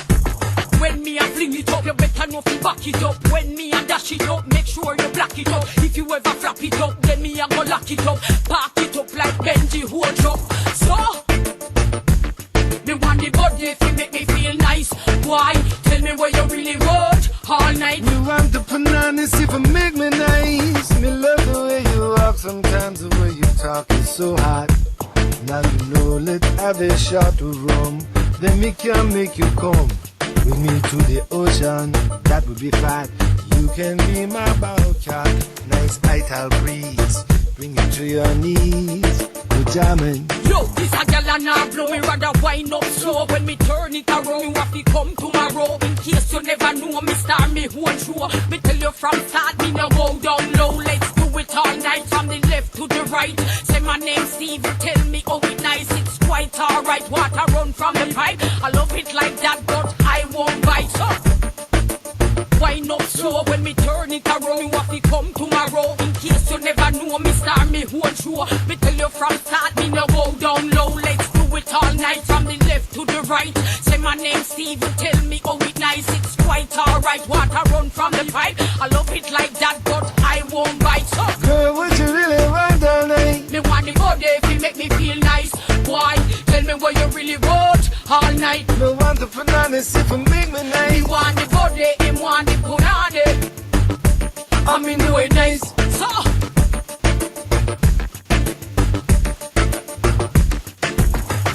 when me a fling it up, you better know fi back it up. When me a dash it up, make sure you black it up. If you ever flap it up, then me a go lock it up. Park it up like Benji hold up. So me want the body if it make me feel nice. Why? Tell me what you really want all night.
Me want the bananas if it make me nice. Me love the way you walk, sometimes the way you talk is so hot. Now you know, let's have a shot of rum. Then me can make you come with me to the ocean. That would be fine. You can be my bow cat. Nice vital breeze. Bring you to your knees. Good jamming.
Yo, this a gal and I blow me rather wind up slow. When me turn it around, you have to come tomorrow. In case you never know, me start me whole show. Me tell you from start, me no go down low. Let's do it all night from the left to the right. Say my name Steve, tell me oh it nice. It's quite alright. Water run from the pipe. I love it like that, but I won't bite. So wind up slow. When me turn it around, you have to come tomorrow. In case you never know, me start me whole show. Me tell you from start, me no go down low. Let's do it all night from the left to the right. Say my name Steve, tell me oh it nice. It's quite alright. Water run from the pipe. I love it like that, but I won't bite. So
Girl, would you really want that night?
me want the body if it make me feel nice. Why? Tell me what you really want all night.
Me want the bananas if it make me
Me
nice.
want the body, him want the punani. I me know it nice. So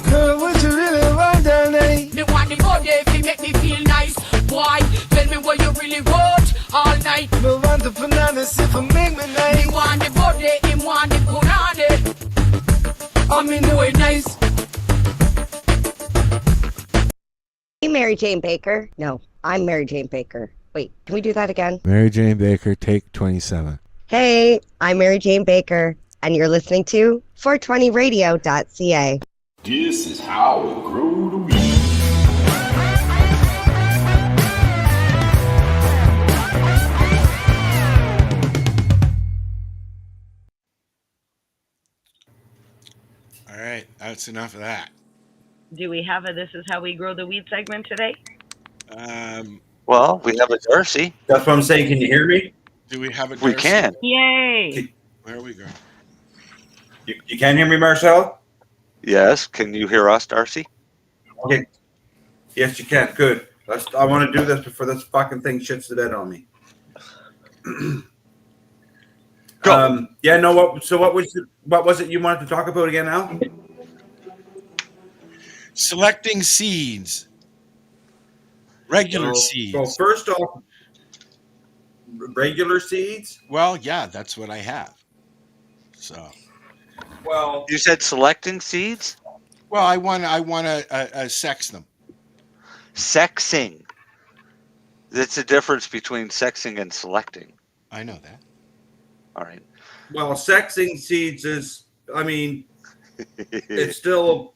Girl, would you really want that night?
me want the body if it make me feel nice. Why? Tell me what you really want all night.
Me want the bananas if it make me
Me
nice.
want the body, him want the punani. I me know it nice.
Hey, Mary Jane Baker. No, I'm Mary Jane Baker. Wait, can we do that again?
Mary Jane Baker, take 27.
Hey, I'm Mary Jane Baker, and you're listening to 420radio.ca.
This is how we grow the weed.
All right, that's enough of that.
Do we have a This Is How We Grow the Weed segment today?
Well, we have a Darcy.
That's what I'm saying. Can you hear me?
Do we have a
We
Darcy?
can.
Yay!
There we go.
You can hear me, Marcel?
Yes. Can you hear us, Darcy?
Okay. Yes, you can. Good. I want to do this before this fucking thing shits the bed on me.
Go.
Yeah. No. What was it you wanted to talk about again, Al?
Selecting seeds. Regular seeds.
So first off, regular seeds.
Well, yeah, that's what I have. So.
Well,
you said selecting seeds.
Well, I want to sex them.
Sexing. That's the difference between sexing and selecting.
I know that.
All right.
Well, sexing seeds is. I mean, it's still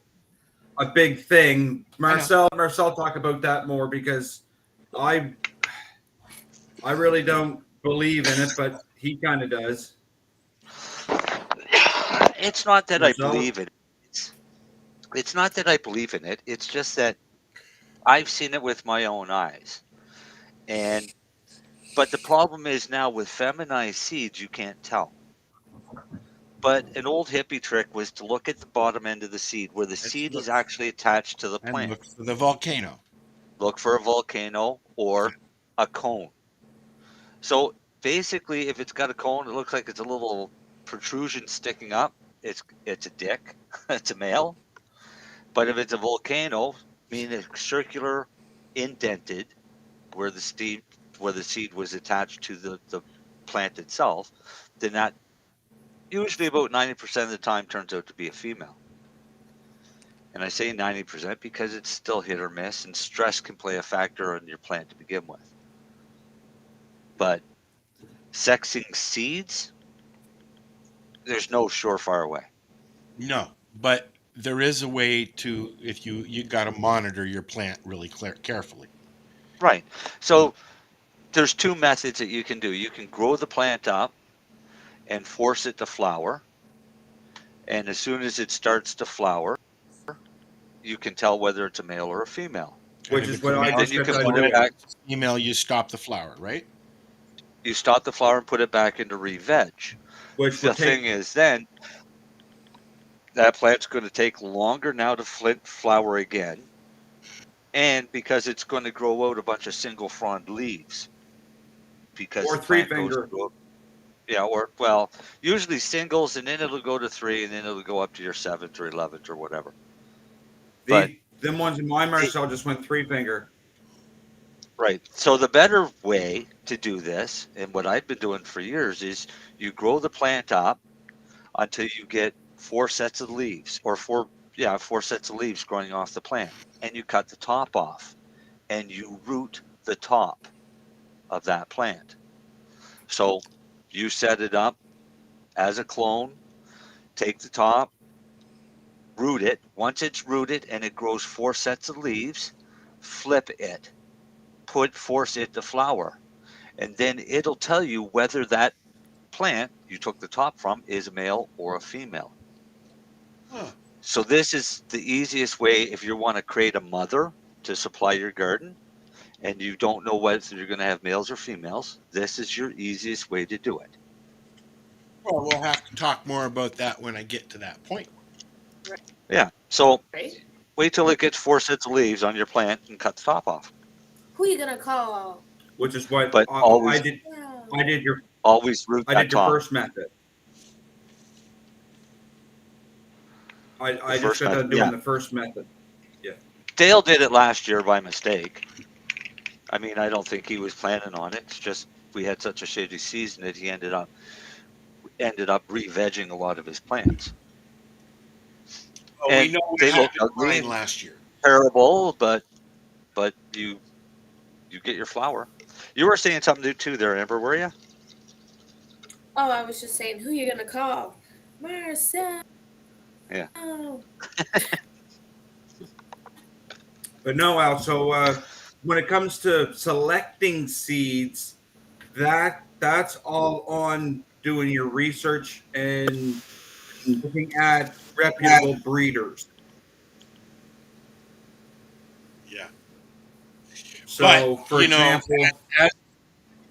a big thing. Marcel talk about that more because I really don't believe in it, but he kind of does.
It's not that
Marcel?
I believe it. It's not that I believe in it. It's just that I've seen it with my own eyes. But the problem is now with feminized seeds, you can't tell. But an old hippie trick was to look at the bottom end of the seed where the seed is actually attached to the
And
plant.
look for the volcano.
Look for a volcano or a cone. So basically, if it's got a cone, it looks like it's a little protrusion sticking up. It's a dick. It's a male. But if it's a volcano, meaning it's circular, indented, where the seed was attached to the plant itself, then that usually about 90% of the time turns out to be a female. And I say 90% because it's still hit or miss, and stress can play a factor on your plant to begin with. But sexing seeds, there's no surefire way.
No, but there is a way to, if you got to monitor your plant really carefully.
Right. So there's two methods that you can do. You can grow the plant up and force it to flower. And as soon as it starts to flower, you can tell whether it's a male or a female.
Which is what I
then
just
you
got
can
done
put it
doing.
back.
Female, you stop the flower, right?
You stop the flower and put it back into re-veg.
Which
the thing is, then that plant's going to take longer now to flower again, and because it's going to grow out a bunch of single frond leaves. Because
or
the
three
plant goes
finger.
to, yeah, or well, usually singles, and then it'll go to 3, and then it'll go up to your 7th or 11th or whatever. But
Them ones in my Marcel just went 3 finger.
right. So the better way to do this, and what I've been doing for years, is you grow the plant up until you get 4 sets of leaves, or 4 sets of leaves growing off the plant, and you cut the top off, and you root the top of that plant. So you set it up as a clone, take the top, root it. Once it's rooted and it grows 4 sets of leaves, flip it, force it to flower, and then it'll tell you whether that plant you took the top from is a male or a female.
Huh.
So this is the easiest way if you want to create a mother to supply your garden and you don't know whether you're going to have males or females. This is your easiest way to do it.
Well, we'll have to talk more about that when I get to that point.
Yeah. So
Right?
wait till it gets 4 sets of leaves on your plant and cut the top off.
Who are you gonna call?
Which is what
But always,
I did. I did your.
always root
I
that
did your
top.
first method. I just
first
got done
method,
doing
yeah.
the first method. Yeah.
Dale did it last year by mistake. I mean, I don't think he was planning on it. It's just we had such a shitty season that he ended up re-vegging a lot of his plants.
Well,
And
we know what
they look
happened to
ugly
mine
and
last year.
terrible, but you get your flower. You were saying something too there, Amber, were you?
Oh, I was just saying, who you gonna call? Marcel.
Yeah.
But no, Al. So when it comes to selecting seeds, that's all on doing your research and looking at reputable breeders.
Yeah.
So,
but,
for example,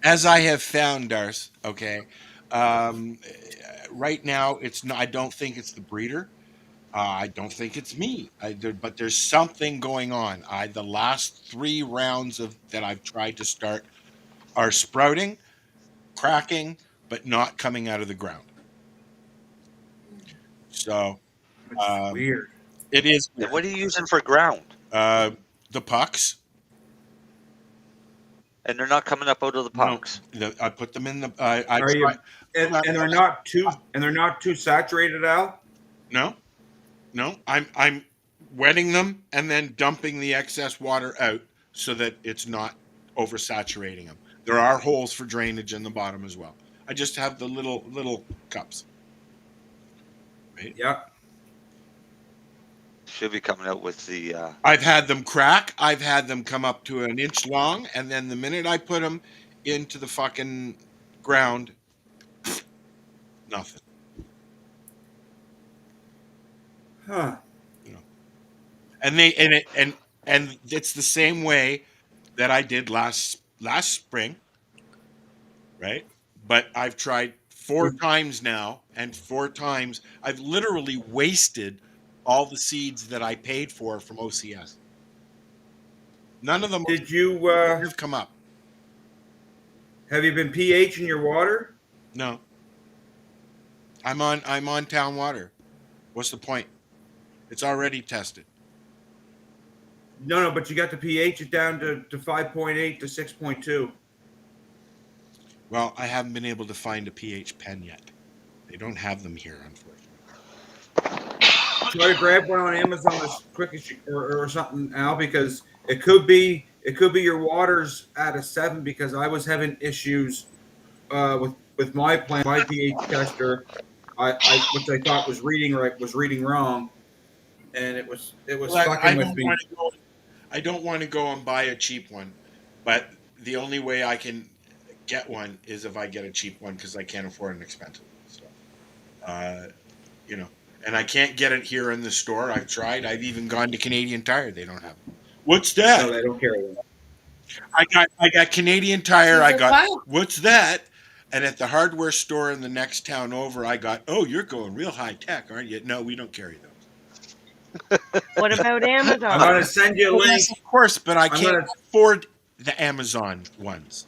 as I have found, Darcy, okay, right now it's not. I don't think it's the breeder. I don't think it's me. But there's something going on. The last 3 rounds that I've tried to start are sprouting, cracking, but not coming out of the ground. So
weird.
It is.
And what are you using for ground?
The pucks.
And they're not coming up out of the pucks.
No, I put them in the.
Are you? And they're not too saturated, Al.
No. I'm wetting them and then dumping the excess water out so that it's not oversaturating them. There are holes for drainage in the bottom as well. I just have the little cups. Right?
Yep.
should be coming out with the.
I've had them crack. I've had them come up to an inch long, and then the minute I put them into the fucking ground, nothing.
Huh.
You know. And it's the same way that I did last spring, right? But I've tried 4 times now, and 4 times I've literally wasted all the seeds that I paid for from OCS. None of them
Did you
have come up.
have you been pH in your water?
No. I'm on town water. What's the point? It's already tested.
No, but you got to pH it down to 5.8 to 6.2.
Well, I haven't been able to find a pH pen yet. They don't have them here, unfortunately.
Try to grab one on Amazon as quick as you, or something, Al, because it could be your water's at a 7, because I was having issues with my plant, my pH tester. Which I thought was reading right was reading wrong, and it was fucking with me.
I don't want to go and buy a cheap one, but the only way I can get one is if I get a cheap one, because I can't afford an expensive one. So, you know, and I can't get it here in the store. I've tried. I've even gone to Canadian Tire. They don't have them. What's that?
No, they don't carry them.
I got Canadian Tire. I got what's that? And at the hardware store in the next town over, I got, oh, you're going real high tech, aren't you? No, we don't carry those.
What about Amazon?
I'm going to send you a link.
Yes, of course, but I can't afford the Amazon ones.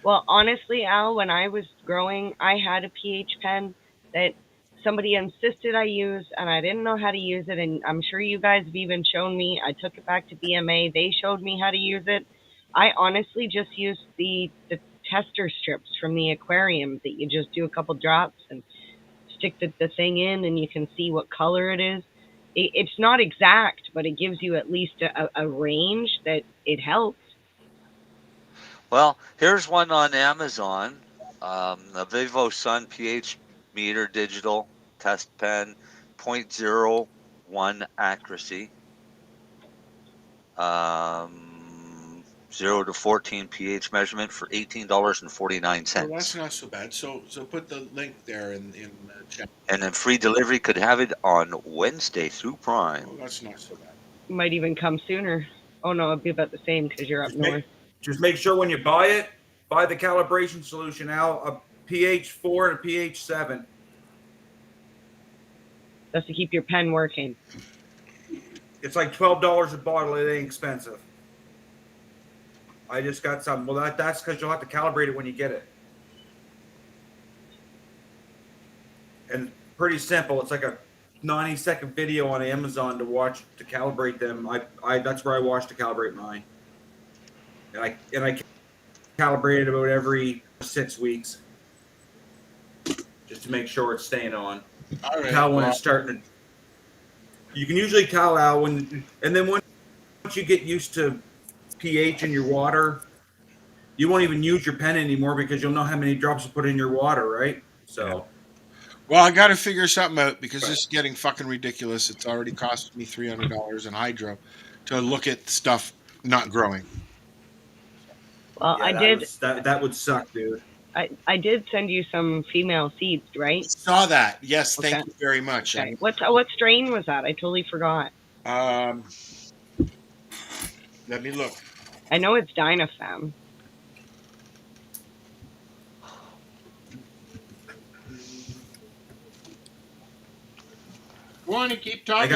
Well, honestly, Al, when I was growing, I had a pH pen that somebody insisted I use, and I didn't know how to use it. And I'm sure you guys have even shown me. I took it back to BMA. They showed me how to use it. I honestly just used the tester strips from the aquarium that you just do a couple drops and stick the thing in, and you can see what color it is. It's not exact, but it gives you at least a range that it helps.
Well, here's one on Amazon. The Vivo Sun pH meter digital test pen, 0.01 accuracy. 0 to 14 pH measurement for $18.49.
Well, that's not so bad. So put the link there in the chat.
And then free delivery could have it on Wednesday through Prime.
Well, that's not so bad.
Might even come sooner. Oh no, it'd be about the same because you're up north.
Just make sure when you buy it, buy the calibration solution, Al, a pH 4 and a pH 7.
That's to keep your pen working.
It's like $12 a bottle. It ain't expensive. I just got some. Well, that's because you'll have to calibrate it when you get it. And pretty simple. It's like a 90-second video on Amazon to watch to calibrate them. I that's where I watch to calibrate mine. And I calibrate it about every 6 weeks, just to make sure it's staying on.
All right.
Tell when it's starting to. You can usually tell Al when, and then once you get used to pH in your water, you won't even use your pen anymore because you'll know how many drops to put in your water, right? So,
well, I got to figure something out because this is getting fucking ridiculous. It's already cost me $300 in hydro to look at stuff not growing.
Well,
yeah,
I did.
That would suck, dude.
I did send you some female seeds, right?
Saw that. Yes, thank you very much.
Okay. What strain was that? I totally forgot.
Let me look.
I know it's Dynafem.
Want to keep talking?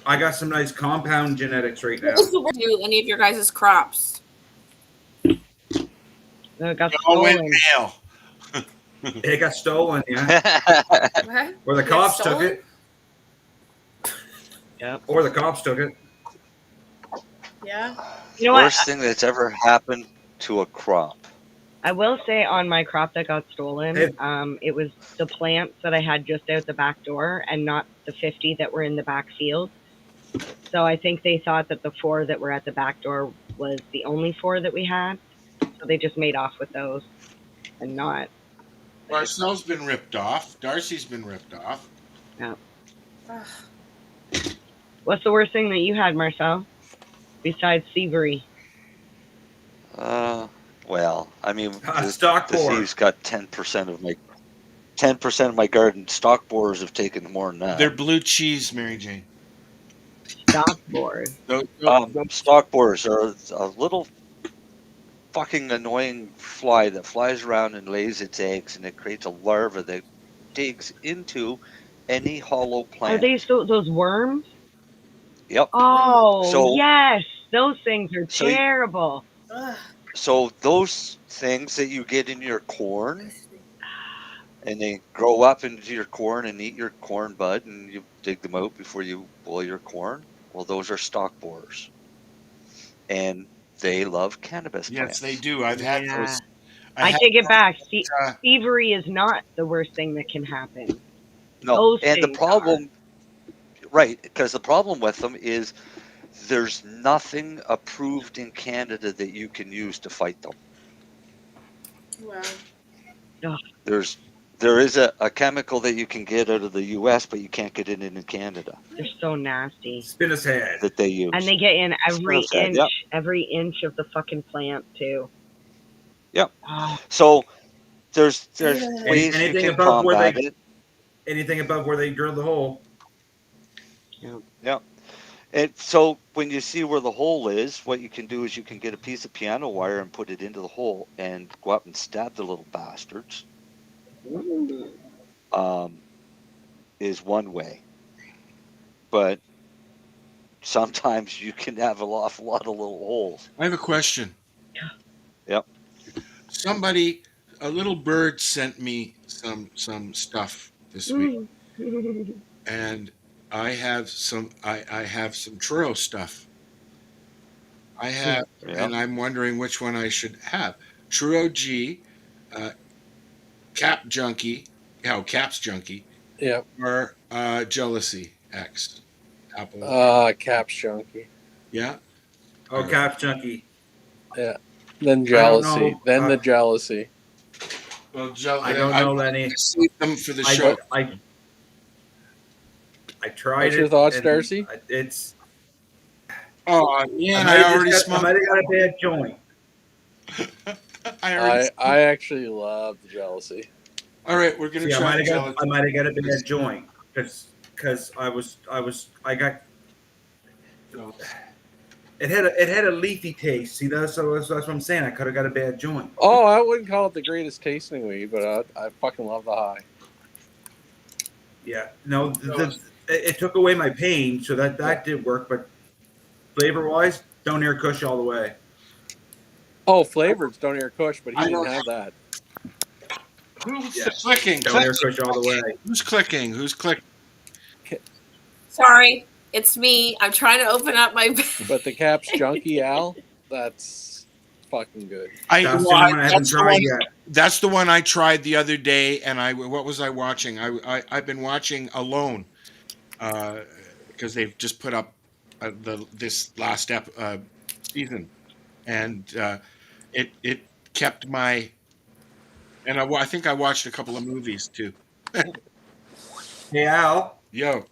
I got some nice compound genetics right now.
What do any of your guys' crops?
It got
stolen. Mail.
It got stolen, yeah. Or the cops took it.
Yeah.
Or the cops took it.
Yeah.
You know
Worst thing that's ever happened to a crop.
I will say on my crop that got stolen, it was the plants that I had just out the back door and not the 50 that were in the back field. So I think they thought that the 4 that were at the back door was the only 4 that we had. So they just made off with those and not.
Marcel's been ripped off. Darcy's been ripped off.
Yeah. What's the worst thing that you had, Marcel? Besides thievery?
Well, I mean,
Stock
the
boar.
thieves got 10% of my garden. Stock borers have taken more than that.
They're blue cheese, Mary Jane.
Stock board.
Stock borers are a little fucking annoying fly that flies around and lays its eggs, and it creates a larva that digs into any hollow
Are
plant.
they those worms?
Yep.
Oh, yes. Those things are
So
terrible.
So those things that you get in your corn, and they grow up into your corn and eat your corn bud, and you dig them out before you boil your corn. Well, those are stalk borers, and they love cannabis plants.
Yes, they do. I've had those.
I take it back. Thievery is not the worst thing that can happen.
No,
Those
and the
things
problem, right? Because the problem with them is there's nothing approved in Canada that you can use to fight them.
Wow.
There is a chemical that you can get out of the U.S., but you can't get it in Canada.
They're so nasty.
Spinner's head.
That they use.
And they get in every
Spinner's head,
inch,
yep.
every inch of the fucking plant too.
Yep.
Oh.
So there's ways you
anything
can
above where
combat
they
it.
anything above where they drill the hole.
Yep. And so when you see where the hole is, what you can do is you can get a piece of piano wire and put it into the hole and go up and stab the little bastards. Is one way. But sometimes you can have an awful lot of little holes.
I have a question.
Yep.
A little bird sent me some stuff this week, and I have some churro stuff. And I'm wondering which one I should have. Churro G, Caps Junkie,
Yep.
or Jealousy X, Apple.
Caps Junkie.
Yeah.
Oh, Caps Junkie.
Yeah. Then jealousy. Then the jealousy.
Well,
I don't know, Lenny.
Save them for the show.
I tried
What's your thoughts, Darcy?
It's.
Oh man, I already smoked.
I might have got a bad joint.
I actually love the jealousy.
All right, we're gonna try.
I might have got a bad joint because I got. It had a leafy taste. See, that's what I'm saying. I could have got a bad joint.
Oh, I wouldn't call it the greatest tasting weed, but I fucking love the high.
Yeah, no, it took away my pain, so that did work. But flavor wise, Don't Air Kush all the way.
Oh, flavors Don't Air Kush, but he didn't have that.
Who's clicking?
Don't Air Kush all the way.
Who's clicking? Who's clicking?
Sorry, it's me. I'm trying to open up my.
But the Caps Junkie, Al, that's fucking good.
That's the one I haven't tried yet.
That's the one I tried the other day, and what was I watching? I've been watching Alone, because they've just put up this last season, and it kept my. And I think I watched a couple of movies too.
Hey Al.
Yo.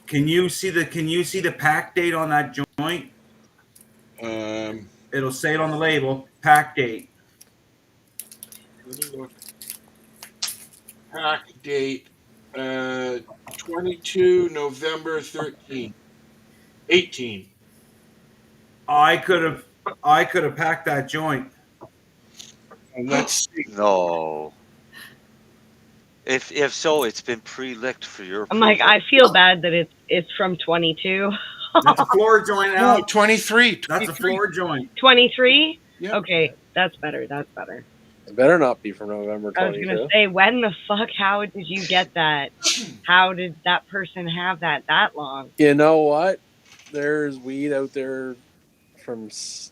Can you see the pack date on that joint? It'll say it on the label, pack date.
Let me look. Pack date 22 November 18.
I could have packed that joint.
And let's see.
No. If so, it's been pre-licked for your.
I'm like, I feel bad that it's from 22.
That's a floor joint now.
No, 23.
That's a floor joint.
23?
Yeah.
Okay, that's better. That's better.
It better not be from November 22.
I was going to say, when the fuck, how did you get that? How did that person have that long?
You know what? There's weed out there from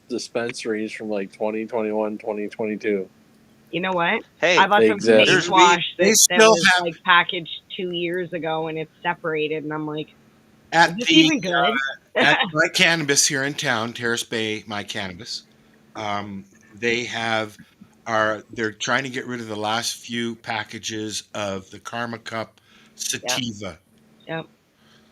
dispensaries from like 2021, 2022.
You know what?
Hey,
I bought some face wash that was like packaged 2 years ago, and it's separated, and I'm like, is this even good?
At My Cannabis here in town, Terrace Bay, My Cannabis, they're trying to get rid of the last few packages of the Karma Cup Sativa.
Yep.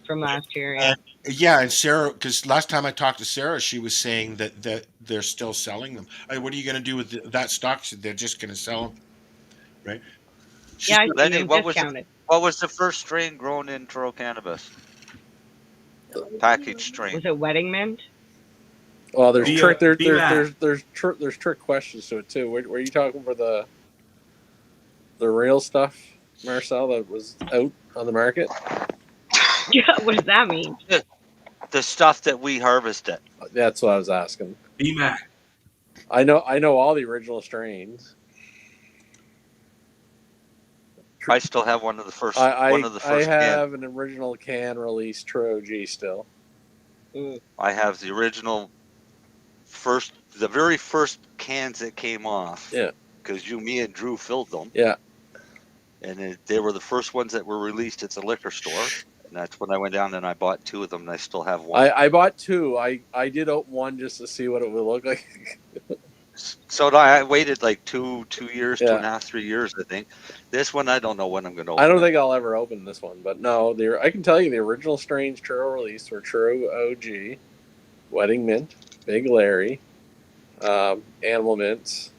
from last year. Yeah.
Yeah, and Sarah, because last time I talked to Sarah, she was saying that they're still selling them. What are you going to do with that stock? She said they're just going to sell them, right?
Yeah, I see
Lennie,
them
what was
discounted.
the first strain grown in Toro cannabis? Package strain.
Was it wedding mint?
Well, there's trick.
BMAC.
There's trick questions to it too. Were you talking for the real stuff, Marcel, that was out on the market?
Yeah, what does that mean?
The stuff that we harvested.
That's what I was asking.
BMAC.
I know all the original strains.
I still have one of the first.
I have
can.
an original can release True OG still.
I have the original the very first cans that came off.
Yeah.
Because me and Drew filled them.
Yeah.
And they were the first ones that were released at the liquor store. And that's when I went down and I bought 2 of them, and I still have one.
I bought 2. I did open one just to see what it would look like.
So I waited like 2 years,
Yeah.
2.5, 3 years, I think. This one, I don't know when I'm going to open.
I don't think I'll ever open this one, but no, I can tell you the original strains True released were True OG, Wedding Mint, Big Larry, Animal Mints,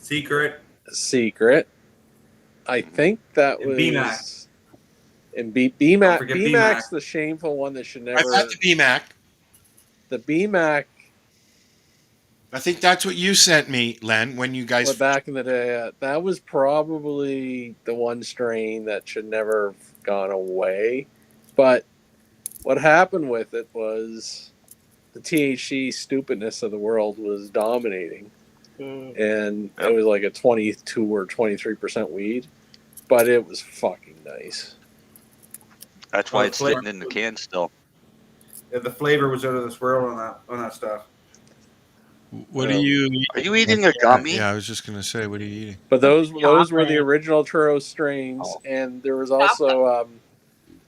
Secret.
I think that was
BMAC.
And BMAC.
Don't forget
BMAC's the shameful one that should never.
I've got the BMAC.
The BMAC.
I think that's what you sent me, Len, when you guys.
But back in the day, that was probably the one strain that should never have gone away. But what happened with it was the THC stupidness of the world was dominating. And it was like a 22 or 23% weed. But it was fucking nice.
That's why it's sitting in the can still.
Yeah, the flavor was out of this world on that stuff.
What are you?
Are you eating a gummy?
Yeah, I was just gonna say, what are you eating?
But those were the original Truro strains, and there was also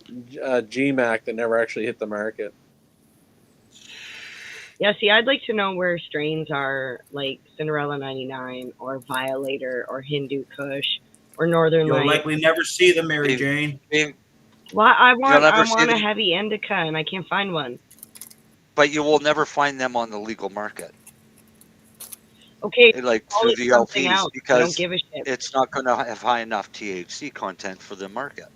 GMAC that never actually hit the market.
Yeah, see, I'd like to know where strains are like Cinderella 99 or Violator or Hindu Kush or Northern
You'll
Light.
likely never see them, Mary Jane.
Well, I want
see
a heavy indica, and I can't find one.
But you will never find them on the legal market.
Okay,
Like
call
through
it
the
something
LPs,
else. I
because
don't give a shit.
it's not going to have high enough THC content for the market.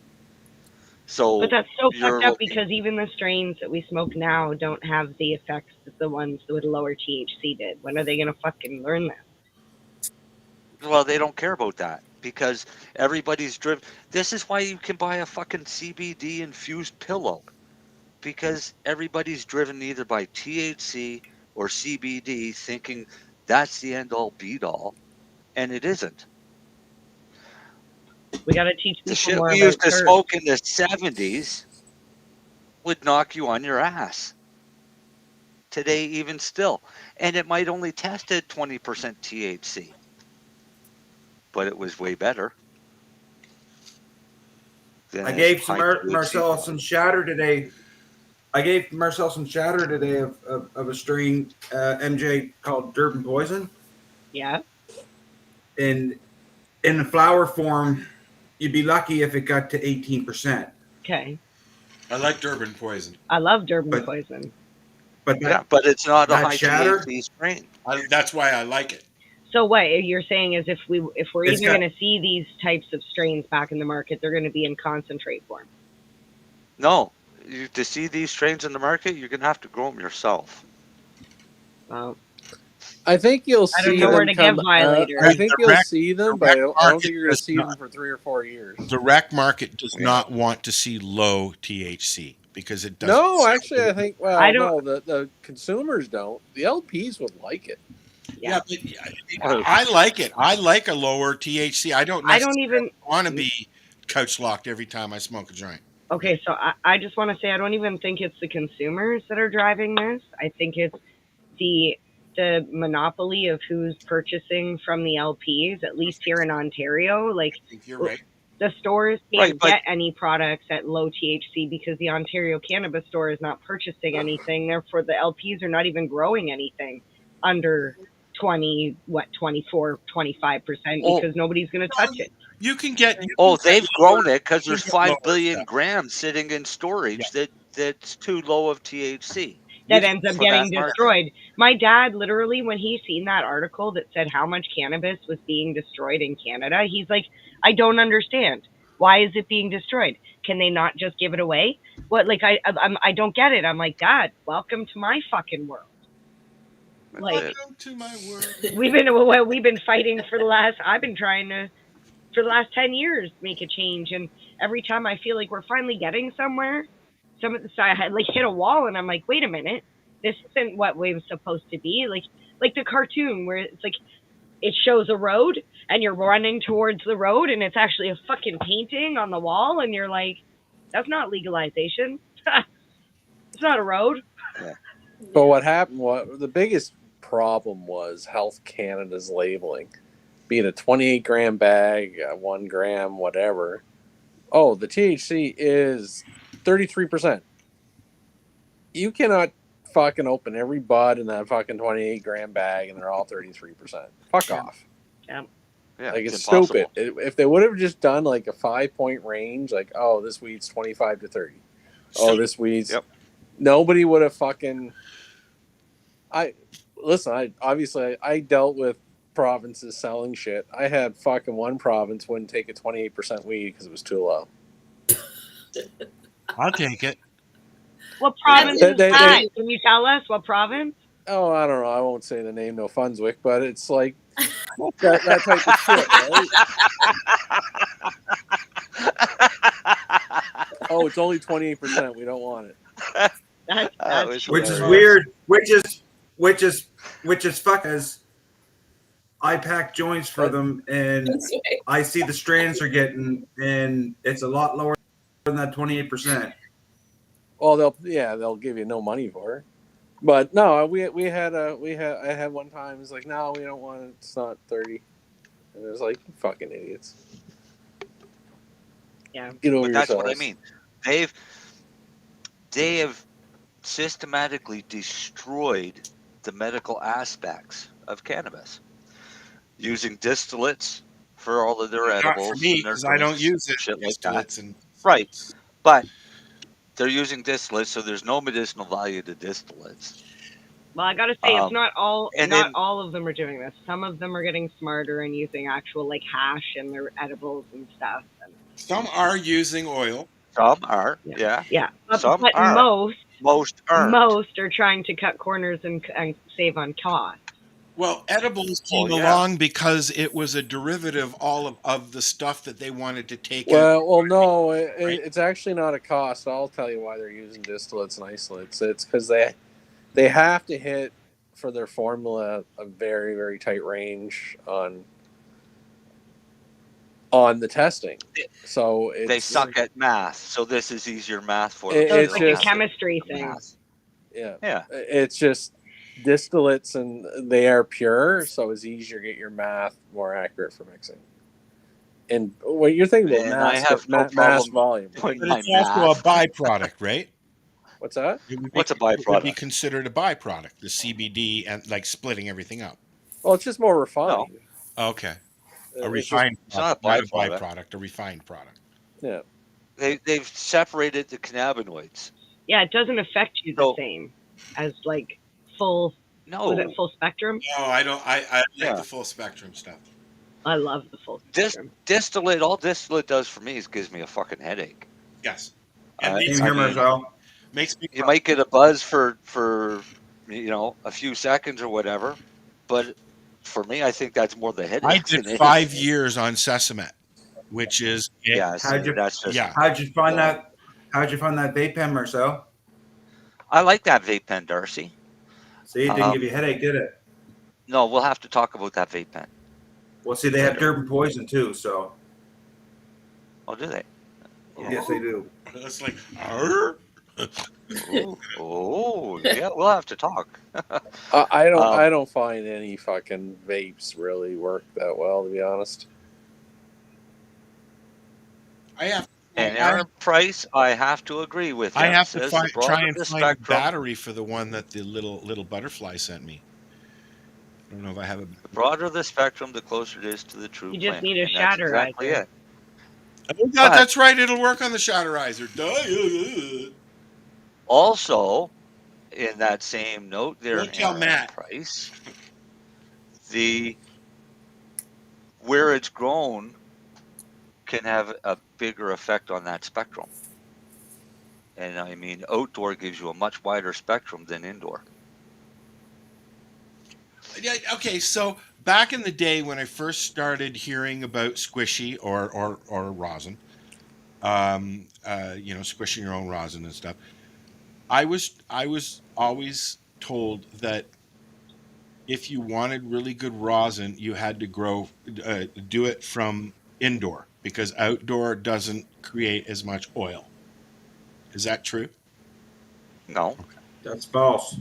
So,
But that's so
you're
fucked up
looking-
because even the strains that we smoke now don't have the effects that the ones with lower THC did. When are they going to fucking learn this?
Well, they don't care about that because everybody's driven. This is why you can buy a fucking CBD infused pillow, because everybody's driven either by THC or CBD, thinking that's the end all be all, and it isn't.
We got to teach people
The shit
more
we
about
used to
terps.
smoke in the 70s would knock you on your ass. Today, even still. And it might only test at 20% THC. But it was way better.
I gave Marcel some shatter today. Of a strain, MJ, called Durban Poison.
Yeah.
And in the flower form, you'd be lucky if it got to 18%.
Okay.
I like Durban Poison.
I love Durban Poison.
But
but it's not a
that
high
shatter?
THC strain.
That's why I like it.
So what you're saying is if we're
It's
either
got-
going to see these types of strains back in the market, they're going to be in concentrate form.
No. To see these strains in the market, you're going to have to grow them yourself.
Well,
I think you'll see
I don't know
them
where to get
come-
Violator.
I think you'll
Direct-
see them, but I don't
market
think you're going to
does
see them
not-
for 3 or 4 years.
The rec market does not want to see low THC because it doesn't.
No, actually, I think. Well,
I don't-
no, the consumers don't. The LPs would like it.
Yeah, but I like it. I like a lower THC. I don't
even
want to be couch locked every time I smoke a joint.
Okay, so I just want to say I don't even think it's the consumers that are driving this. I think it's the monopoly of who's purchasing from the LPs, at least here in Ontario. Like,
I think you're right.
the stores can't
Right, but-
get any products at low THC because the Ontario Cannabis Store is not purchasing anything. Therefore, the LPs are not even growing anything under 24, 25%
Well-
because nobody's going to touch it.
You can get.
They've grown it because
you
there's
can get
5
lower
billion
stuff.
grams sitting in storage that's too low of THC.
That ends up
for
getting
that market.
destroyed. My dad, literally, when he seen that article that said how much cannabis was being destroyed in Canada, he's like, I don't understand. Why is it being destroyed? Can they not just give it away? What? Like, I don't get it. I'm like, Dad, welcome to my fucking world. Like,
Welcome to my world.
we've been fighting for the last. I've been trying to for the last 10 years make a change, and every time I feel like we're finally getting somewhere, I had like hit a wall, and I'm like, wait a minute, this isn't what we were supposed to be. Like the cartoon where it's like it shows a road and you're running towards the road, and it's actually a fucking painting on the wall, and you're like, that's not legalization. It's not a road.
Yeah. But what happened? The biggest problem was Health Canada's labeling, being a 28 gram bag, 1 gram, whatever. Oh, the THC is 33%. You cannot fucking open every bud in that fucking 28 gram bag and they're all 33%. Fuck off.
Yeah.
Yeah,
Like, it's
impossible.
stupid. If they would have just done like a 5-point range, like, oh, this weed's 25 to 30. Oh, this weed's.
Yep.
Nobody would have fucking. I dealt with provinces selling shit. I had fucking one province wouldn't take a 28% weed because it was too low.
I'll take it.
What province is that? Can you tell us what province?
Oh, I don't know. I won't say the name, no Fundswick, but it's like that type of shit, right? Oh, it's only 28%. We don't want it.
Which is weird. Which is fuck, as I pack joints for them, and I see the strands they're getting, and it's a lot lower than that 28%.
Well, they'll give you no money for it. But no, I had one time. It's like, no, we don't want it. It's not 30. And it was like, you fucking idiots.
Yeah,
get over
But that's
yourselves.
what I mean. They have systematically destroyed the medical aspects of cannabis using distillates for all of their
Not
edibles.
for me,
and their
because I don't
drinks,
use it.
shit like
Distillates
that.
and
Right, but they're using distillates, so there's no medicinal value to distillates.
Well, I gotta say, it's not all.
and
Not
then-
all of them are doing this. Some of them are getting smarter and using actual like hash in their edibles and stuff. And,
some are using oil.
Some are, yeah. Some
but
are.
most
aren't.
Most are trying to cut corners and save on cost.
Well, edibles came along because it was a derivative of the stuff that they wanted to take out.
Well, no, it's actually not a cost. I'll tell you why they're using distillates and isolates. It's because they have to hit for their formula a very, very tight range on the testing. So
They suck at math, so this is easier math for
It-
them.
it's
Like a
just-
chemistry thing.
Math.
Yeah. It's just distillates, and they are pure, so it's easier to get your math more accurate for mixing. And when you're thinking about
And I
mass,
have no
mass
problem
volume,
putting
But
my
it's also
math.
a byproduct, right?
What's that?
What's a
It would be
byproduct?
considered a byproduct, the CBD and like splitting everything up.
Well, it's just more refined.
Okay.
It's
A refined
it's not a
product, not a
byproduct.
byproduct, a refined product.
Yeah.
They've separated the cannabinoids.
Yeah, it doesn't affect you the same as like full.
No.
Was it full spectrum?
No, I don't. I like
Yeah.
the full spectrum stuff.
I love the full spectrum.
Distillate, all distillate does for me is gives me a fucking headache.
Yes.
Uh,
And
Same here, Marcel.
makes me.
You might get a buzz for a few seconds or whatever, but for me, I think that's more the headache.
I
than
did 5
anything.
years on Sesamet, which is
Yes,
How'd you
that's just.
yeah.
How'd you find that? How'd you find that vape pen, Marcel?
I like that vape pen, Darcy.
See, it didn't give you a headache, did it?
No, we'll have to talk about that vape pen.
Well, see, they have dirt and poison too, so
Oh, do they?
yes, they do.
It's like, "Arr?"
Oh, yeah, we'll have to talk.
I don't find any fucking vapes really work that well, to be honest.
I have.
And our price, I have to agree with you.
I have to
Says the broad
try
of
and
the
find a
spectrum.
battery for the one that the little butterfly sent me. don't know if I have a.
The broader the spectrum, the closer it is to the true
You just
plant.
need a
and that's exactly
shatterizer.
it.
Oh, God, that's right. It'll work on the shatterizer. Duh.
Also, in that same note there,
Don't tell
Aaron
Matt.
Price, where it's grown can have a bigger effect on that spectrum. And I mean, outdoor gives you a much wider spectrum than indoor.
Yeah, okay, so back in the day when I first started hearing about squishy or rosin, squishing your own rosin and stuff, I was always told that if you wanted really good rosin, you had to do it from indoor because outdoor doesn't create as much oil. Is that true?
No.
Okay.
That's false.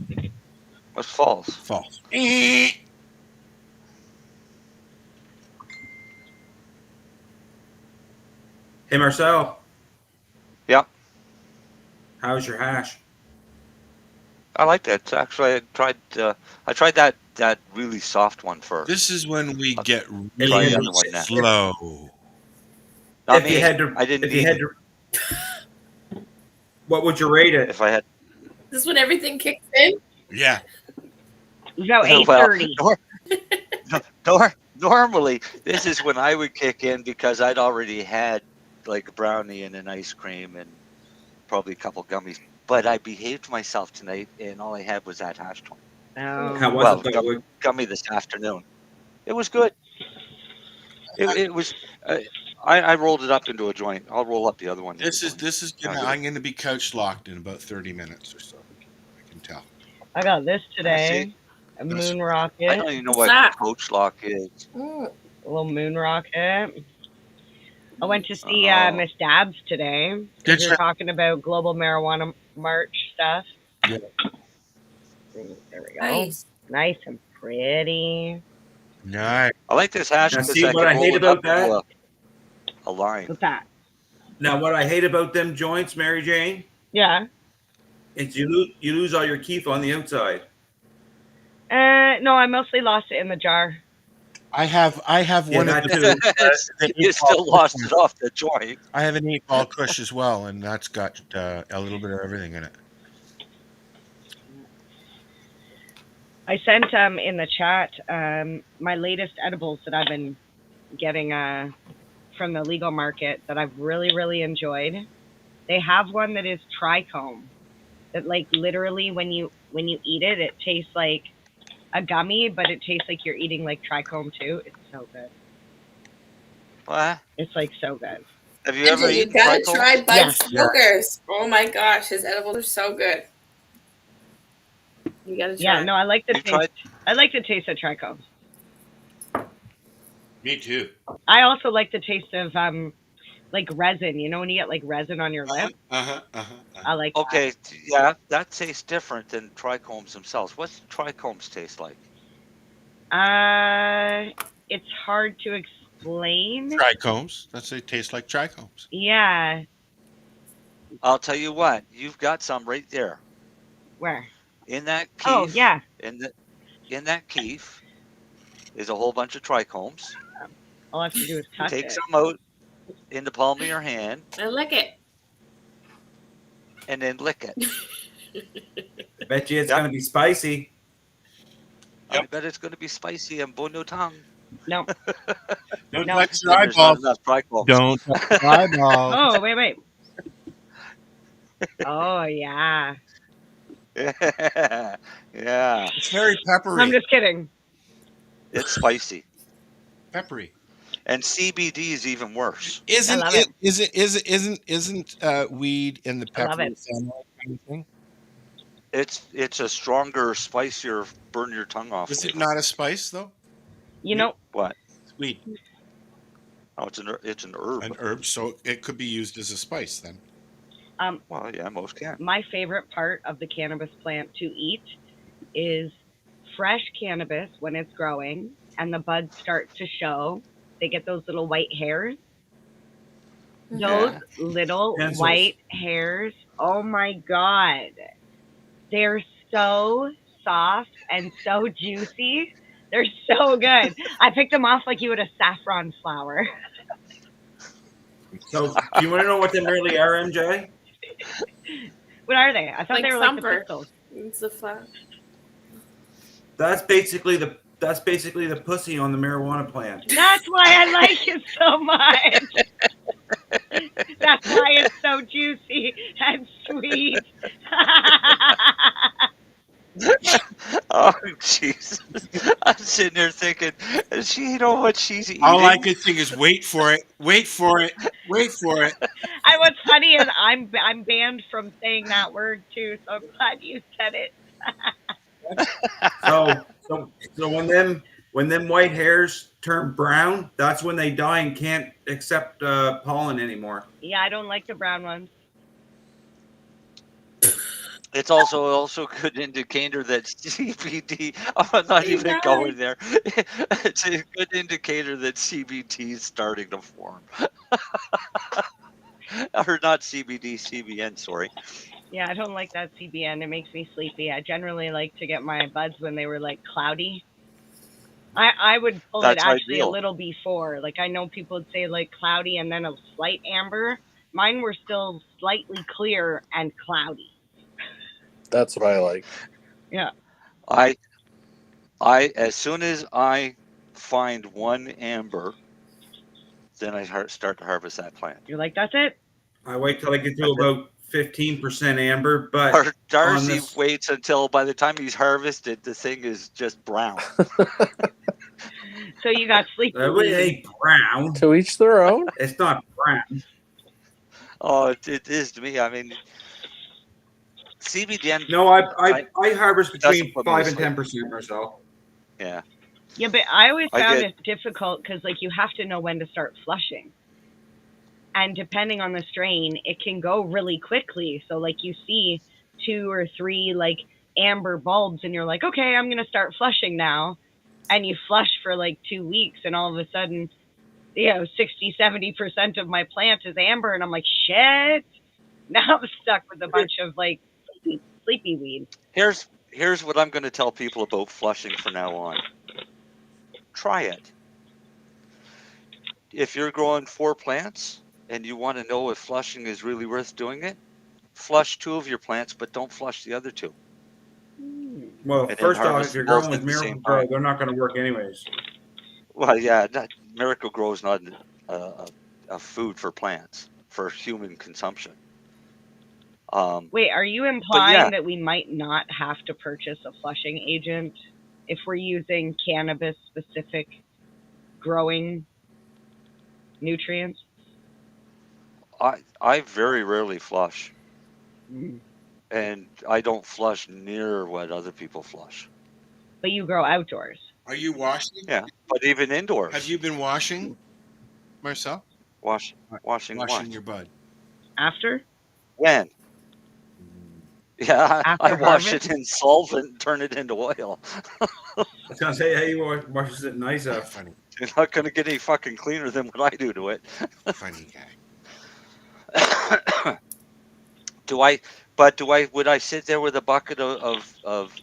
That's false.
False.
Hey, Marcel.
Yeah.
How's your hash?
I like that. Actually, I tried that really soft one first.
This is when we get
Try
really
the other one next.
slow.
Not
If
me.
you had to,
I didn't
if you
need
had
it.
to, what would you rate it?
If I had,
This is when everything kicks in.
Yeah.
No,
well,
8:30.
normally this is when I would kick in because I'd already had like a brownie and an ice cream and probably a couple gummies. But I behaved myself tonight, and all I had was that hash joint.
How was
Well,
it, though?
gummy this afternoon. It was good. It was. I rolled it up into a joint. I'll roll up the other one.
This is I'm gonna be couch locked in about 30 minutes or so. I can tell.
I got this
See,
today. A moon
I
rocket.
don't even know
What's
what
that?
coach lock is.
Mm.
A little moon rocket. I went to see Miss Dabbs today
Did
because we
you?
were talking about global marijuana march stuff.
Yeah.
There we go.
Nice.
Nice and pretty.
Nice.
I like this hash
Now,
because
see
I
what
can
I
roll
hate
it up
about that?
into a line.
What's that?
Now, what I hate about them joints, Mary Jane,
Yeah.
is you lose all your keef on the outside.
No, I mostly lost it in the jar.
I have one of
that
the
too.
You still lost it off the joint.
I have an 8-ball Kush as well, and that's got a little bit of everything in it.
I sent in the chat my latest edibles that I've been getting from the legal market that I've really, really enjoyed. They have one that is trichome. That like literally when you eat it, it tastes like a gummy, but it tastes like you're eating like trichome too. It's so good.
What?
It's like so good.
Have you ever
You
eaten
gotta
trichome?
try Bud
Yes.
Smokers. Oh my gosh, his edibles are so good. You gotta try.
Yeah, no, I like the
You
taste.
tried?
I like the taste of trichomes.
Me too.
I also like the taste of like resin. You know when you get like resin on your lip? I like that.
Okay, yeah, that tastes different than trichomes themselves. What's trichomes taste like?
It's hard to explain.
Trichomes. They taste like trichomes.
Yeah.
I'll tell you what. You've got some right there.
Where?
In that keef.
Oh yeah.
In that keef is a whole bunch of trichomes.
All I have to do is touch
Take
it.
some out in the palm of your hand
I like it.
and then lick it.
I bet you it's going to be spicy.
I bet it's going to be spicy and bone no tongue.
No.
Don't
No.
touch your
There's not
eyeballs.
enough trichomes.
Don't touch your eyeballs.
Oh wait. Oh yeah.
Yeah.
It's very peppery.
I'm just kidding.
It's spicy.
Peppery.
And CBD is even worse.
Isn't
love
it? Isn't weed in the
I love
peppery
it.
family kind of thing?
It's a stronger, spicier, burn your tongue off.
Is it
flavor.
not a spice though?
You know,
What?
It's weed.
Oh, it's an herb.
An herb, so it could be used as a spice then.
Well, yeah, most can.
my favorite part of the cannabis plant to eat is fresh cannabis when it's growing and the buds start to show. They get those little white hairs. Those little
Pencils.
white hairs. Oh my God. They're so soft and so juicy. They're so good. I picked them off like you would a saffron flower.
So, do you want to know what they really are, MJ?
What are they? I thought
Like
they were
Thumper.
like the pistols.
It's a flower.
That's basically the pussy on the marijuana plant.
That's why I like it so much. That's why it's so juicy and sweet.
Oh, Jesus. I'm sitting there thinking, does she know what she's eating?
All I could think is wait for it, wait for it, wait for it.
And what's funny is I'm banned from saying that word too, so I'm glad you said it.
So when them white hairs turn brown, that's when they die and can't accept pollen anymore.
Yeah, I don't like the brown ones.
It's also a good indicator that CBD. I'm not even going there. It's a good indicator that CBD is starting to form. Or not CBD, CBN. Sorry.
Yeah, I don't like that CBN. It makes me sleepy. I generally like to get my buds when they were like cloudy. I would pull
That's
it actually
ideal.
a little before. Like I know people would say like cloudy and then a slight amber. Mine were still slightly clear and cloudy.
That's what I like.
Yeah.
I as soon as I find one amber, then I start to harvest that plant.
You're like, that's it?
I wait till I get to about 15% amber, but
Or Darcy
on this,
waits until by the time he's harvested, the thing is just brown.
So you got sleepy.
it ain't brown.
To each their own.
It's not brown.
Oh, it is to me. I mean, CBD.
No, I harvest between
doesn't put me to
5 and
sleep.
10%, Marcel.
Yeah.
Yeah, but I always
I
found
get-
it difficult because like you have to know when to start flushing. And depending on the strain, it can go really quickly. So like you see 2 or 3 like amber bulbs and you're like, okay, I'm going to start flushing now. And you flush for like 2 weeks and all of a sudden, 60-70% of my plant is amber. And I'm like, shit. Now I'm stuck with a bunch of like sleepy weed.
Here's what I'm going to tell people about flushing from now on. Try it. If you're growing 4 plants and you want to know if flushing is really worth doing it, flush 2 of your plants, but don't flush the other 2.
Well,
And then
first off,
harvest
if you're
both
growing with
at the same
Miracle Grow,
time.
they're not going to work anyways.
Well, yeah, Miracle Grow is not a food for plants, for human consumption.
Wait, are you implying
yeah.
that we might not have to purchase a flushing agent if we're using cannabis-specific growing nutrients?
I very rarely flush,
Mm.
and I don't flush near what other people flush.
But you grow outdoors.
Are you washing?
Yeah, but even indoors.
Have you been washing, Marcel?
Washing
Washing
what?
your bud.
After?
When? Yeah, I
After
wash
harvest?
it in solvent and turn it into oil.
I was going to say, hey, you washes it nice up.
Funny,
You're not going to get any fucking cleaner than what I do to it.
funny guy.
Would I sit there with a bucket of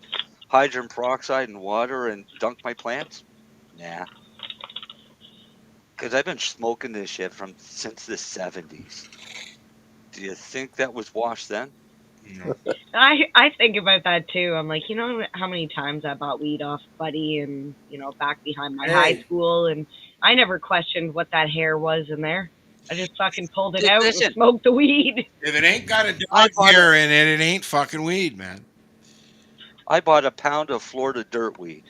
hydrogen peroxide and water and dunk my plants? Nah. Because I've been smoking this shit since the 70s. Do you think that was washed then?
No.
I think about that too. I'm like, you know how many times I bought weed off Buddy and, back behind my high school, and I never questioned what that hair was in there. I just fucking pulled it out
Listen.
and smoked the weed.
If it ain't got a dog hair in it, it ain't fucking weed, man.
I bought a pound of Florida dirt weed.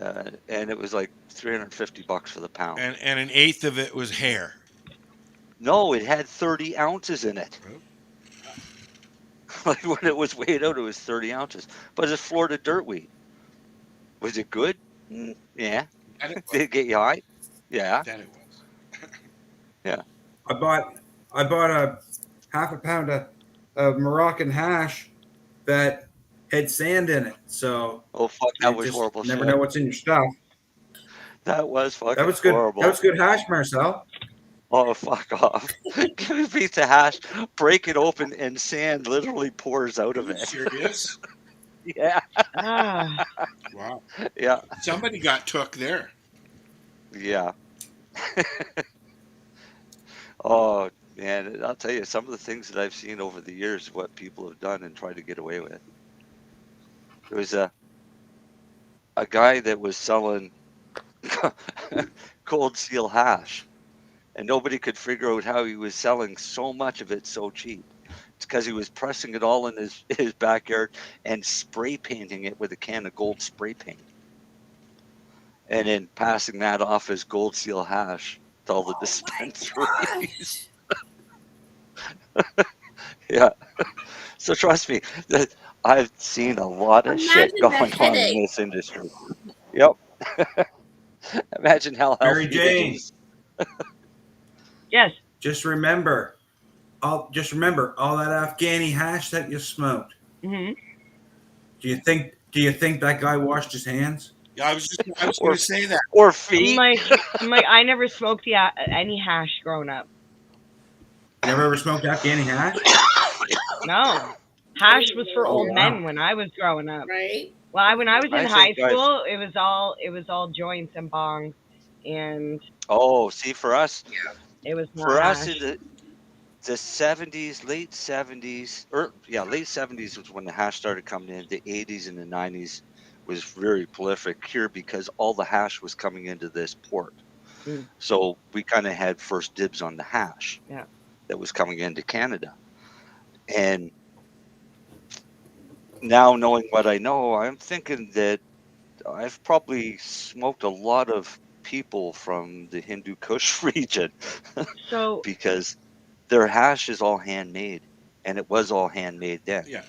And it was like $350 for the pound.
And an eighth of it was hair.
No, it had 30 ounces in it. Like when it was weighed out, it was 30 ounces. But it's Florida dirt weed. Was it good? Yeah. Did it get you high? Yeah.
That it was.
Yeah.
I bought a half a pound of Moroccan hash that had sand in it. So
oh fuck, that was horrible.
Never
shit.
know what's in your stuff.
That was fucking
That was good.
horrible.
That was good hash, Marcel.
Oh fuck off! Give me a piece of hash, break it open, and sand literally pours out of it.
Serious?
Yeah.
Ah.
Wow.
Yeah.
Somebody got took there.
Yeah. Oh man, I'll tell you some of the things that I've seen over the years, what people have done and tried to get away with. There was a guy that was selling cold seal hash, and nobody could figure out how he was selling so much of it so cheap. It's because he was pressing it all in his backyard and spray painting it with a can of gold spray paint, and then passing that off as gold seal hash to all the dispensaries. Yeah. So trust me, that I've seen a lot of shit
Imagine the
going on in
headache.
this industry. Yep. Imagine how
Mary
healthy it
Jane,
is.
Yes.
just remember all that Afghani hash that you smoked.
Mm-hmm.
Do you think that guy washed his hands?
Yeah, I was going
Or
to say that.
or
I'm
feet.
like, I never smoked any hash growing up.
You never ever smoked Afghani hash?
No. Hash was for
Oh,
old
wow.
men when I was growing up.
Right?
Well, when I was in
I
high
think I've
school, it was all joints and bongs, and
see for us
it was not hash.
in the 70s, late 70s, or late 70s was when the hash started coming in. The 80s and the 90s was very prolific here because all the hash was coming into this port.
Mm.
So we kind of had first dibs on the hash
Yeah.
that was coming into Canada. And now knowing what I know, I'm thinking that I've probably smoked a lot of people from the Hindu Kush region
So
because their hash is all handmade, and it was all handmade then.
Yeah.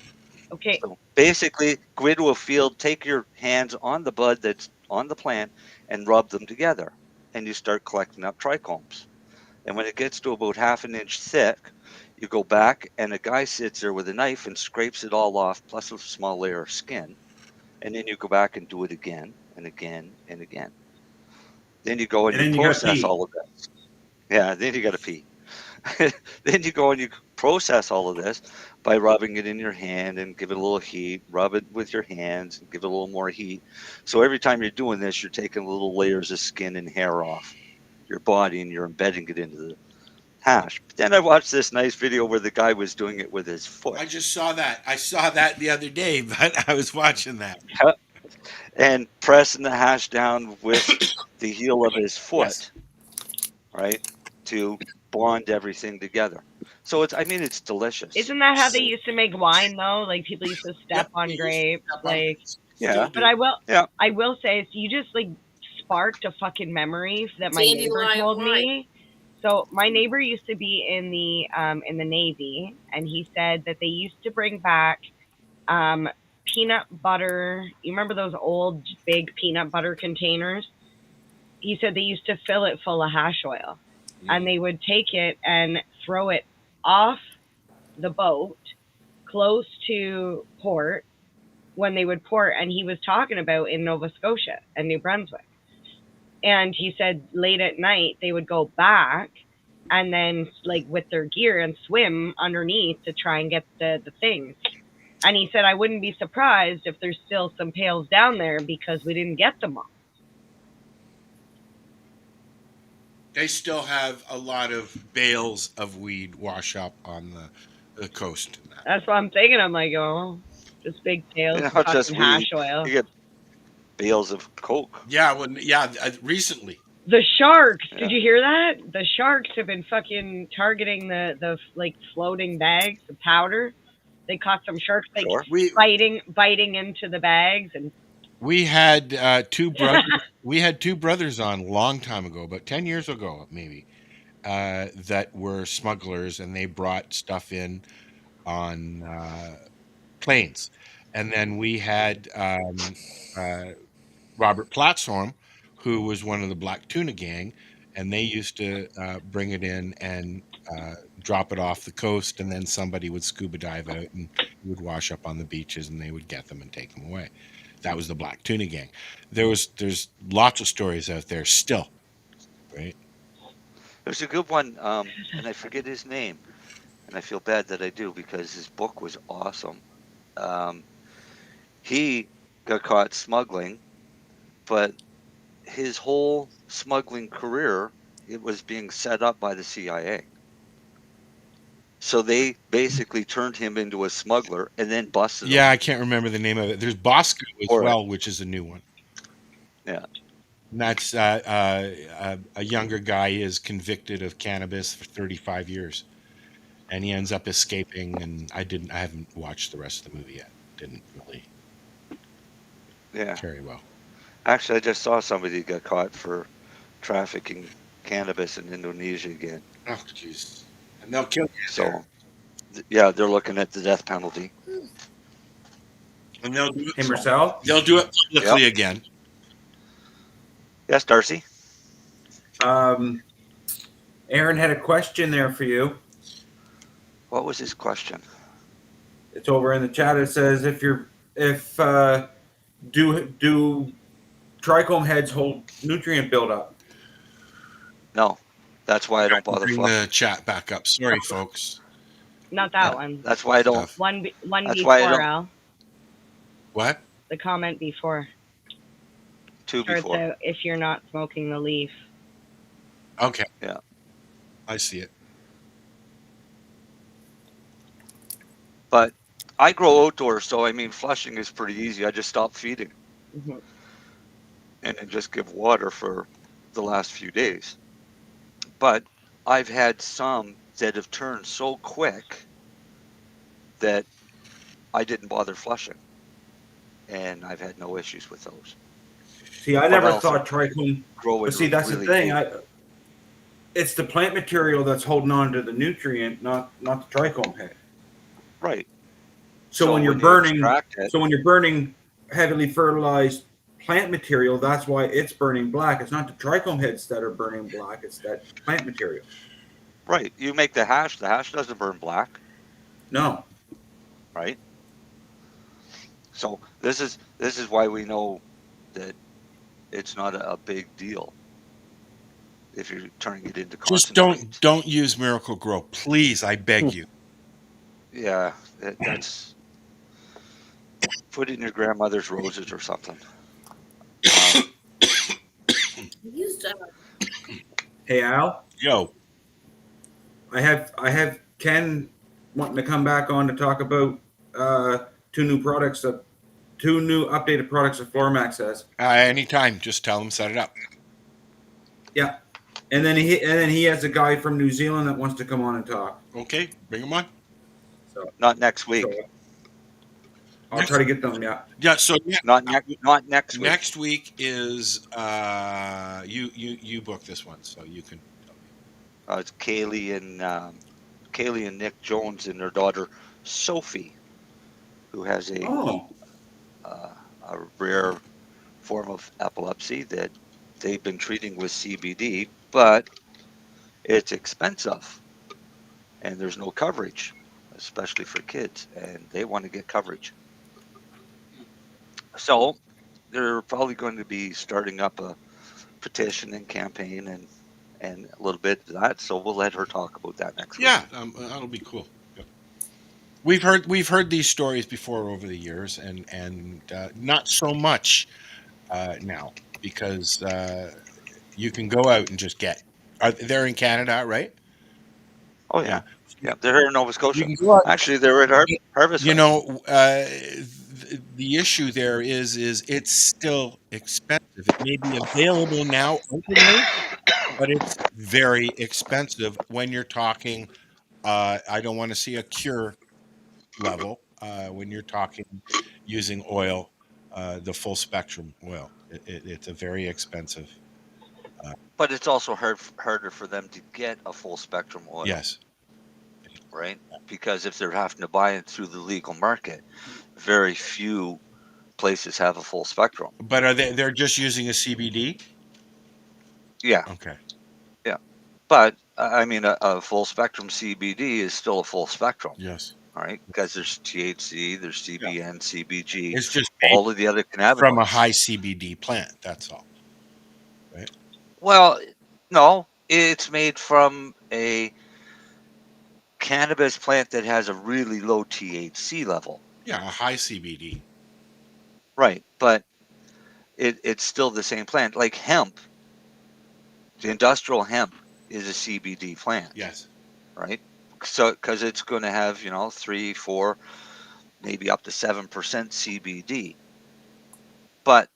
okay,
So basically, go into a field, take your hands on the bud that's on the plant, and rub them together, and you start collecting up trichomes. And when it gets to about half an inch thick, you go back, and a guy sits there with a knife and scrapes it all off, plus a small layer of skin. And then you go back and do it again and again and again. Then you go and
And
you
then you gotta
process
pee.
all of this. Yeah, then you got to pee. Then you go and you process all of this by rubbing it in your hand and give it a little heat, rub it with your hands and give it a little more heat. So every time you're doing this, you're taking little layers of skin and hair off your body and you're embedding it into the hash. But then I watched this nice video where the guy was doing it with his foot.
I just saw that. I saw that the other day, but I was watching that.
And pressing the hash down with the heel of his foot,
Yes.
right, to bond everything together. So it's delicious.
isn't that how they used to make wine though? Like people used to step on grapes, like.
Yeah.
But I will say, so you just like sparked a fucking memory that my neighbor
Dandelion
told
wine.
me. So my neighbor used to be in the Navy, and he said that they used to bring back peanut butter. You remember those old big peanut butter containers? He said they used to fill it full of hash oil, and they would take it and throw it off the boat close to port when they would port. And he was talking about in Nova Scotia and New Brunswick. And he said late at night they would go back and then like with their gear and swim underneath to try and get the things. And he said, I wouldn't be surprised if there's still some pails down there because we didn't get them all.
They still have a lot of bales of weed wash up on the coast. And that.
That's what I'm thinking. I'm like, oh, just big pails of
Not just
fucking hash
weed.
oil.
You get bales of coke.
Yeah, recently.
The sharks,
Yeah.
did you hear that? The sharks have been fucking targeting the like floating bags of powder. They caught some sharks like biting into the bags, and
we had two brothers. We had two brothers on a long time ago, about 10 years ago, maybe, that were smugglers, and they brought stuff in on planes. And then we had Robert Plattsform, who was one of the Black Tuna Gang, and they used to bring it in and drop it off the coast, and then somebody would scuba dive out and would wash up on the beaches, and they would get them and take them away. That was the Black Tuna Gang. There's lots of stories out there still, right?
There's a good one, and I forget his name, and I feel bad that I do because his book was awesome. He got caught smuggling, but his whole smuggling career, it was being set up by the CIA. So they basically turned him into a smuggler and then busted him.
Yeah, I can't remember the name of it. There's Bosco as
For it.
well, which is a new one.
Yeah.
And that's a younger guy is convicted of cannabis for 35 years, and he ends up escaping. And I haven't watched the rest of the movie yet. Didn't really carry well.
Actually, I just saw somebody get caught for trafficking cannabis in Indonesia again.
Oh, jeez. And they'll kill you.
So, yeah, they're looking at the death penalty.
And they'll do it.
Hey, Marcel?
They'll do it publicly again.
Yes, Darcy?
Aaron had a question there for you.
What was his question?
It's over in the chat. It says, do trichome heads hold nutrient buildup?
No. That's why I don't bother
Bring
flushing.
the chat back up. Sorry, folks.
Not that one.
That's why I don't.
One
That's
before,
why I don't.
Al.
What?
The comment before.
Two
Or
before.
if you're not smoking the leaf.
Okay.
Yeah.
I see it.
But I grow outdoors, so I mean, flushing is pretty easy. I just stop feeding and then just give water for the last few days. But I've had some that have turned so quick that I didn't bother flushing, and I've had no issues with those.
See, I never thought trichome.
Grow
But see, that's
really
the thing.
big.
It's the plant material that's holding on to the nutrient, not the trichome head.
Right.
So when you're
you
burning,
extract it-
so when you're burning heavily fertilized plant material, that's why it's burning black. It's not the trichome heads that are burning black; it's that plant material.
Right. You make the hash. The hash doesn't burn black.
No.
Right. So this is why we know that it's not a big deal if you're turning it into
Just
concentrate.
don't use Miracle Grow, please. I beg you.
Yeah, that's put in your grandmother's roses or something.
Hey Al.
Yo.
I have Ken wanting to come back on to talk about two new updated products that Flormax has.
Anytime. Just tell them set it up.
Yeah, and then he has a guy from New Zealand that wants to come on and talk.
Okay, bring him on.
So
not next week.
I'll try to get them. Yeah.
Yeah. So
not next week.
Next week is you book this one, so you can.
It's Kaylee and Nick Jones and their daughter Sophie, who has a rare form of epilepsy that they've been treating with CBD, but it's expensive and there's no coverage, especially for kids, and they want to get coverage. So they're probably going to be starting up a petition and campaign and a little bit of that. So we'll let her talk about that next week.
Yeah, that'll be cool. Yeah. We've heard these stories before over the years, and not so much now because you can go out and just get. They're in Canada, right?
Oh yeah, yeah. They're here in Nova Scotia.
You can go out-
Actually, they're at Harvest.
You
Fest.
know, the issue there is it's still expensive. It may be available now openly, but it's very expensive when you're talking. I don't want to see a cure level when you're talking using oil, the full spectrum oil. It's a very expensive.
But it's also harder for them to get a full spectrum oil.
Yes.
Right? Because if they're having to buy it through the legal market, very few places have a full spectrum.
But are they're just using a CBD?
Yeah.
Okay.
Yeah. But I mean, a full spectrum CBD is still a full spectrum.
Yes.
All right. Because there's THC, there's CBN, CBG.
It's just
all of the other cannabinoids.
From a high CBD plant. That's all. Right.
Well, no, it's made from a cannabis plant that has a really low THC level.
Yeah, a high CBD.
Right, but it's still the same plant. Like hemp, the industrial hemp is a CBD plant.
Yes.
Right. So because it's going to have 3, 4, maybe up to 7% CBD, but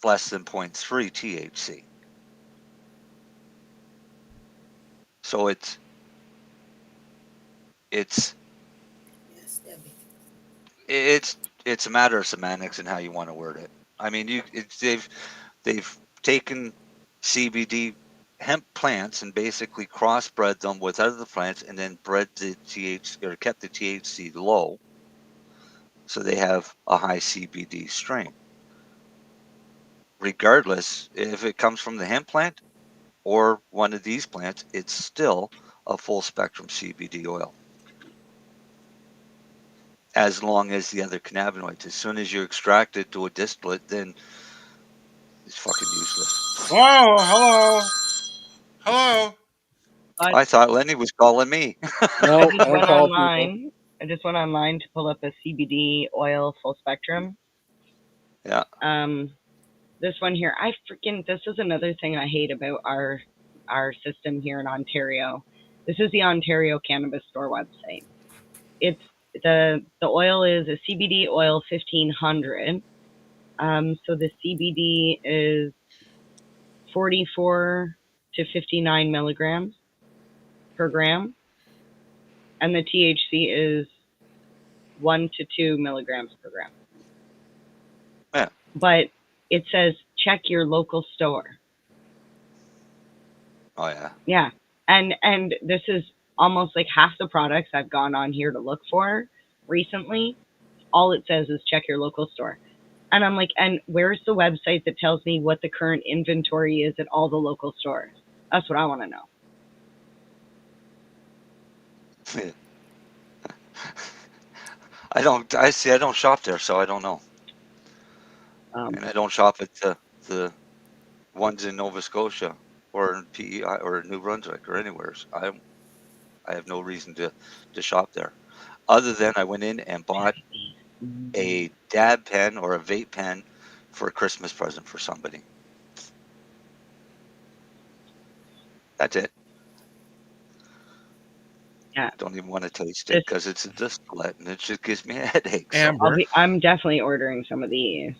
less than 0.3 THC. So it's
Yes, Debbie.
it's a matter of semantics and how you want to word it. I mean, they've taken CBD hemp plants and basically crossbred them with other plants, and then bred the THC or kept the THC low, so they have a high CBD strain. Regardless if it comes from the hemp plant or one of these plants, it's still a full spectrum CBD oil. As long as the other cannabinoids, as soon as you extract it to a distillate, then it's fucking useless.
Whoa, hello.
I thought Lennie was calling me.
No,
I just
I
went
call
online.
people.
I just went online to pull up a CBD oil full spectrum.
Yeah.
This one here, this is another thing I hate about our system here in Ontario. This is the Ontario Cannabis Store website. It's the oil is a CBD oil 1500. So the CBD is 44 to 59 milligrams per gram, and the THC is 1 to 2 milligrams per gram.
Yeah.
But it says check your local store.
Oh yeah.
Yeah. And this is almost like half the products I've gone on here to look for recently. All it says is check your local store. And I'm like, and where's the website that tells me what the current inventory is at all the local stores? That's what I want to know.
I don't shop there, so I don't know. And I don't shop at the ones in Nova Scotia or in PEI or New Brunswick or anywhere. So I have no reason to shop there, other than I went in and bought a dab pen or a vape pen for a Christmas present for somebody. That's it.
Yeah.
Don't even want to taste it because it's a distillate and it just gives me a headache. So.
Amber,
I'm definitely ordering some of these.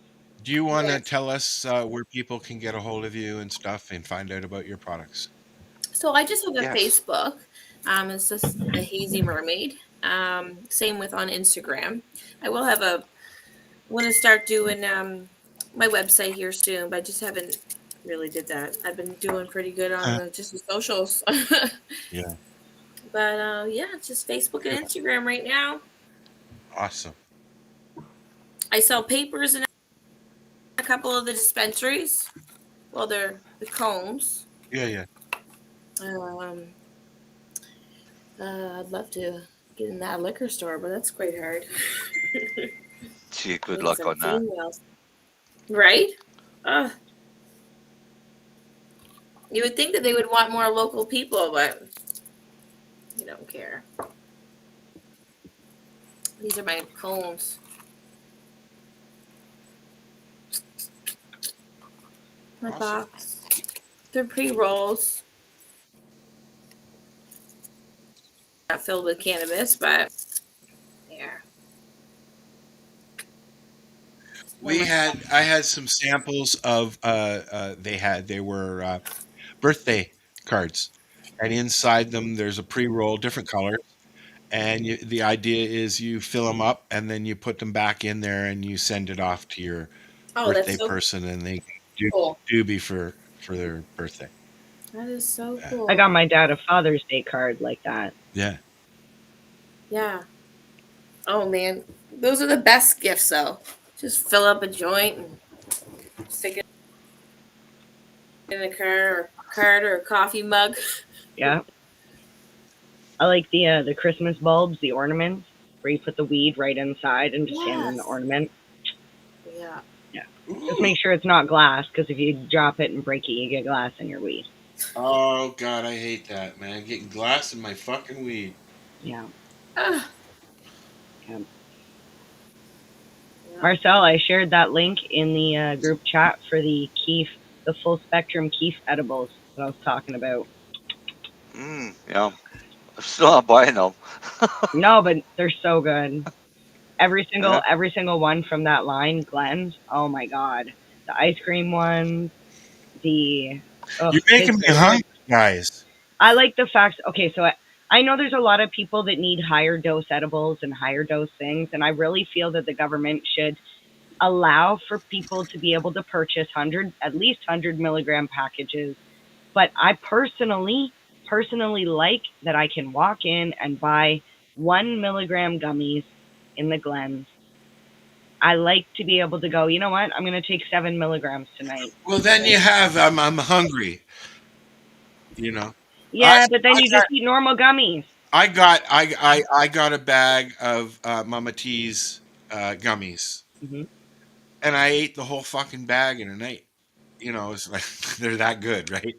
do you want to tell us where people can get a hold of you and stuff and find out about your products?
So I just have a
Yes.
Facebook. It's just a Hazy Mermaid. Same with on Instagram. I will have want to start doing my website here soon, but I just haven't really did that. I've been doing pretty good on just the socials.
Yeah.
But yeah, it's just Facebook and Instagram right now.
Awesome.
I sell papers in a couple of the dispensaries. Well, they're the cones.
Yeah.
I'd love to get in that liquor store, but that's quite hard.
Gee, good
Need
luck
some
on that.
females. Right? You would think that they would want more local people, but you don't care. These are my cones. My box. They're pre-rolls. Not filled with cannabis, but yeah.
I had some samples of they were birthday cards, and inside them there's a pre-roll, different colors, and the idea is you fill them up and then you put them back in there and you send it off to your
Oh, that's
birthday
so
person and they do
cool.
doobie for their birthday.
That is so cool.
I got my dad a Father's Day card like that.
Yeah.
Yeah. Oh man, those are the best gifts though. Just fill up a joint and stick it in a card or a coffee mug.
Yeah. I like the Christmas bulbs, the ornaments, where you put the weed right inside and just hand them the ornament.
Yeah.
Yeah. Just make sure it's not glass, because if you drop it and break it, you get glass in your weed.
Oh God, I hate that, man. Getting glass in my fucking weed.
Yeah.
Yeah.
Marcel, I shared that link in the group chat for the full spectrum keef edibles that I was talking about.
Yeah. I'm still not buying them.
No, but they're so good. Every
Yeah.
single one from that line, Glenn's. Oh my god, the ice cream ones, the
You're making me hungry, guys.
I like the fact. Okay, so I know there's a lot of people that need higher dose edibles and higher dose things, and I really feel that the government should allow for people to be able to purchase at least 100 milligram packages. But I personally like that I can walk in and buy 1 milligram gummies in the Glens. I like to be able to go, you know what? I'm going to take 7 milligrams tonight.
Well, then you have I'm hungry. You know.
Yeah, but then you just eat normal gummies.
I got a bag of Mama T's gummies, and I ate the whole fucking bag in a night. You know, it's like they're that good, right?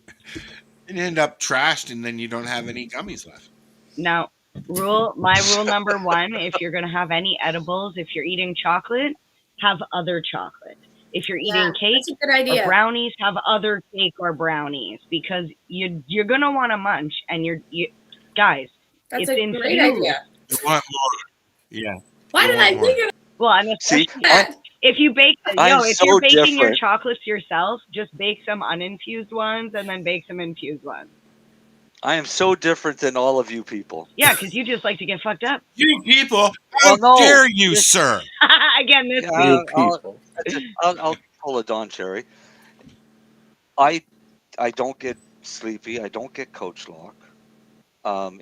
And you end up trashed, and then you don't have any gummies left.
Now, my rule number one: if you're going to have any edibles, if you're eating chocolate, have other chocolate. If you're eating cake
that's a good idea.
or brownies, have other cake or brownies, because you're going to want to munch, and you guys,
That's
it's
a
infused.
great idea.
You want more? Yeah.
Why did I think of
Well, and
See,
if you bake,
I'm
if
so
you're baking your
different.
chocolates yourself, just bake some uninfused ones and then bake some infused ones.
I am so different than all of you people.
Yeah, because you just like to get fucked up.
You people, how dare you, sir?
Again, this
I'll pull a Don Cherry. I don't get sleepy. I don't get coach lock.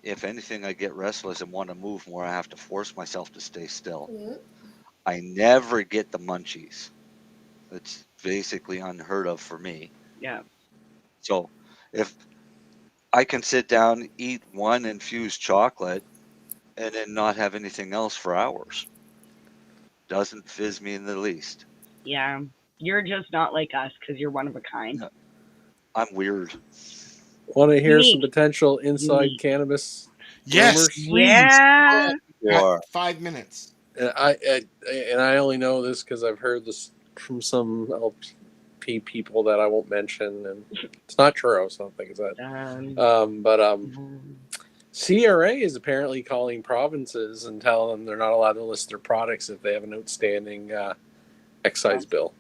If anything, I get restless and want to move more. I have to force myself to stay still. I never get the munchies. It's basically unheard of for me.
Yeah.
So if I can sit down, eat one infused chocolate, and then not have anything else for hours, doesn't fizz me in the least.
Yeah, you're just not like us because you're one of a kind.
No, I'm weird.
Want to hear
Unique.
some potential inside cannabis
Yes,
rumors?
please.
Yeah.
Or
5 minutes.
And I only know this because I've heard this from some LP people that I won't mention, and it's not true, so I don't think it's that. CRA is apparently calling provinces and telling them they're not allowed to list their products if they have an outstanding excise bill.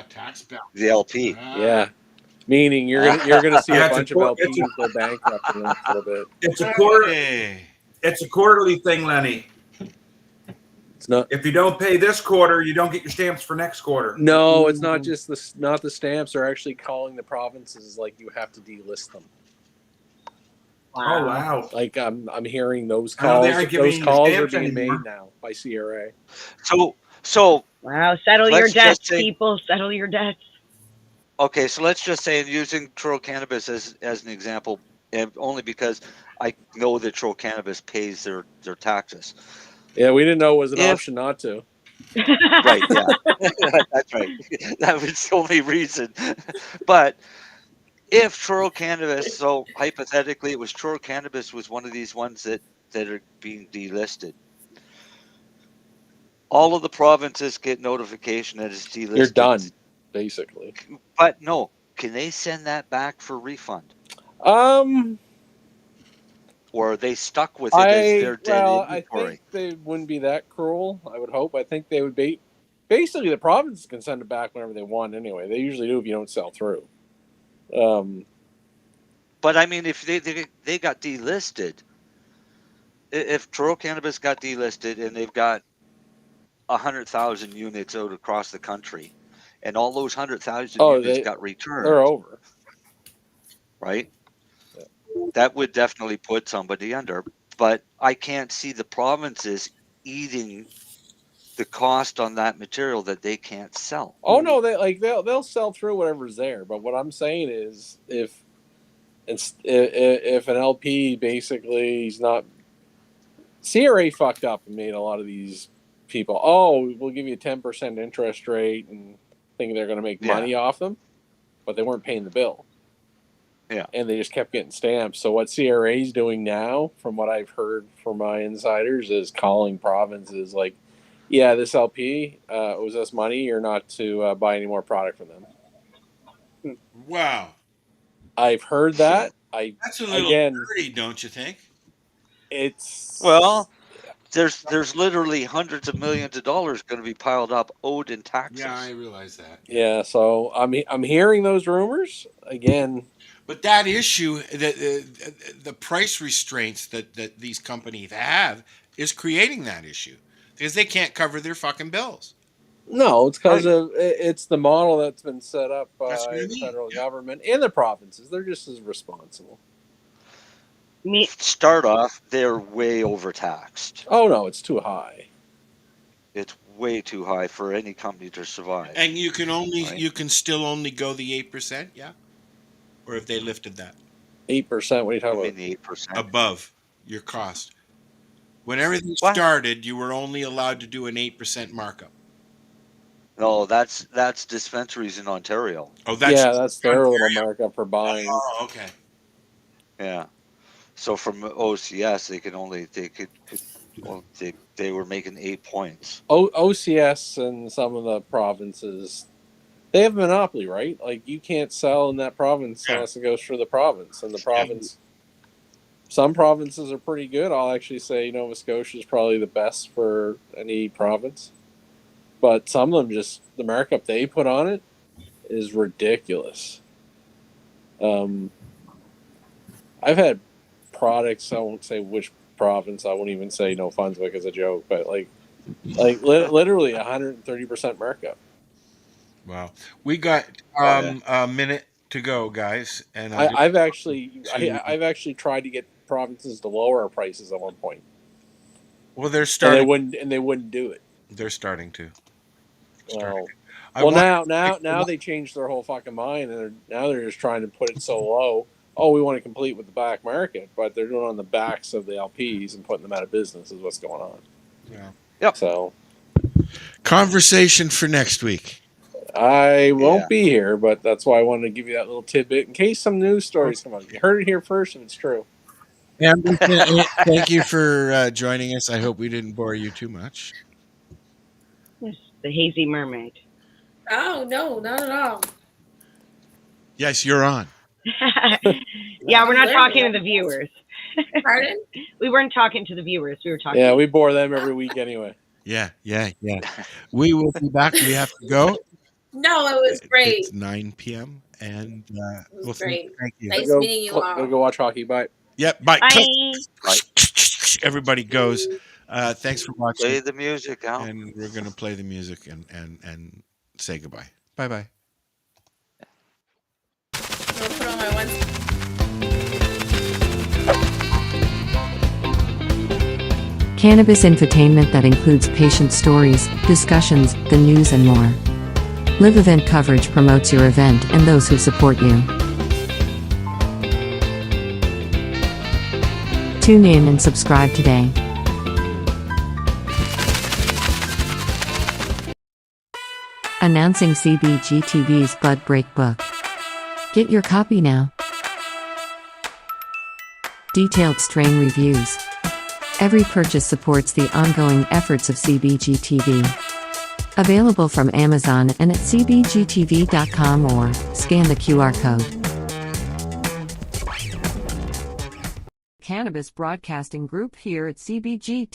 Tax bill.
The LP.
Yeah. Meaning you're gonna see a bunch of LPs go bankrupt in a little bit.
It's a quarterly thing, Lenny.
It's not.
If you don't pay this quarter, you don't get your stamps for next quarter.
No, it's not just not the stamps. They're actually calling the provinces like you have to delist them.
Oh wow!
Like I'm hearing those
I know
calls.
they aren't giving
Those
you
calls are
stamps
being
anymore.
made now by CRA.
So
wow, settle your
let's
debts,
just say-
people. Settle your debts.
Okay, so let's just say using Tro Cannabis as an example, and only because I know that Tro Cannabis pays their taxes.
Yeah, we didn't know it was an option not to.
Right, yeah. That's right. That was the only reason. But if Tro Cannabis, so hypothetically it was Tro Cannabis was one of these ones that are being delisted. All of the provinces get notification that it's delisted.
You're done, basically.
But no, can they send that back for refund? Or are they stuck with it as their dead inventory?
I think they wouldn't be that cruel. I would hope. I think they would be. Basically, the provinces can send it back whenever they want. Anyway, they usually do if you don't sell through.
But I mean, if they got delisted, if Tro Cannabis got delisted and they've got 100,000 units out across the country, and all those 100,000 units got returned,
they're over,
right? Yeah. That would definitely put somebody under. But I can't see the provinces eating the cost on that material that they can't sell.
Oh no, they'll sell through whatever's there. But what I'm saying is, if an LP basically is not, CRA fucked up and made a lot of these people. Oh, we'll give you a 10% interest rate and think they're going to make money off them, but they weren't paying the bill.
Yeah,
and they just kept getting stamps. So what CRA is doing now, from what I've heard from my insiders, is calling provinces like, Yeah, this LP owes us money. You're not to buy any more product from them.
Wow.
I've heard that.
That's a little dirty, don't you think?
It's
Well, there's literally hundreds of millions of dollars going to be piled up owed in taxes.
Yeah, I realize that.
Yeah, so I'm hearing those rumors again.
But that issue, the price restraints that these companies have, is creating that issue because they can't cover their fucking bills.
No, it's because it's the model that's been set up by
I
the
mean.
federal government and the provinces. They're just as responsible.
Start off, they're way overtaxed.
Oh no, it's too high.
It's way too high for any company to survive.
And you can still only go the 8%, yeah? Or if they lifted that?
8%. What are you talking about?
The 8%
above your cost. When everything started, you were only allowed to do an 8% markup.
No, that's dispensaries in Ontario.
Oh, that's
their little markup for buying.
Oh, okay.
Yeah. So from OCS, they were making 8 points.
OCS and some of the provinces, they have a monopoly, right? Like you can't sell in that province unless it goes through the province. And the province, some provinces are pretty good. I'll actually say Nova Scotia is probably the best for any province. But some of them the markup they put on it is ridiculous. I've had products, I won't say which province, I won't even say no funds because a joke, but literally 130% markup.
Wow. We got a minute to go, guys. And
I've actually tried to get provinces to lower our prices at one point.
Well, they're starting,
and they wouldn't do it.
They're starting to.
Now they changed their whole fucking mind, and now they're just trying to put it so low. Oh, we want to compete with the back market, but they're doing it on the backs of the LPs and putting them out of business is what's going on.
Yeah.
Yep.
So,
conversation for next week.
I won't be here, but that's why I wanted to give you that little tidbit in case some news stories come up. You heard it here first, and it's true.
Thank you for joining us. I hope we didn't bore you too much.
Yes, the Hazy Mermaid.
Oh, no, not at all.
Yes, you're on.
Yeah, we're not talking to the viewers.
Pardon?
We weren't talking to the viewers. We were talking.
Yeah, we bore them every week anyway.
Yeah. We will be back. We have to go.
No, it was great.
It's 9 p.m. and
it was great.
Thank you.
Nice meeting you all.
Go watch hockey. Bye.
Yep. Bye.
Bye.
Everybody goes. Thanks for watching.
Play the music, Al.
And we're going to play the music and say goodbye. Bye-bye.
I'll put on my ones.
Cannabis infotainment that includes patient stories, discussions, the news and more. Live event coverage promotes your event and those who support you. Tune in and subscribe today. Announcing CBG TV's Bud Break book. Get your copy now. Detailed strain reviews. Every purchase supports the ongoing efforts of CBG TV. Available from Amazon and at cbgtv.com or scan the QR code. Cannabis Broadcasting Group here at CBG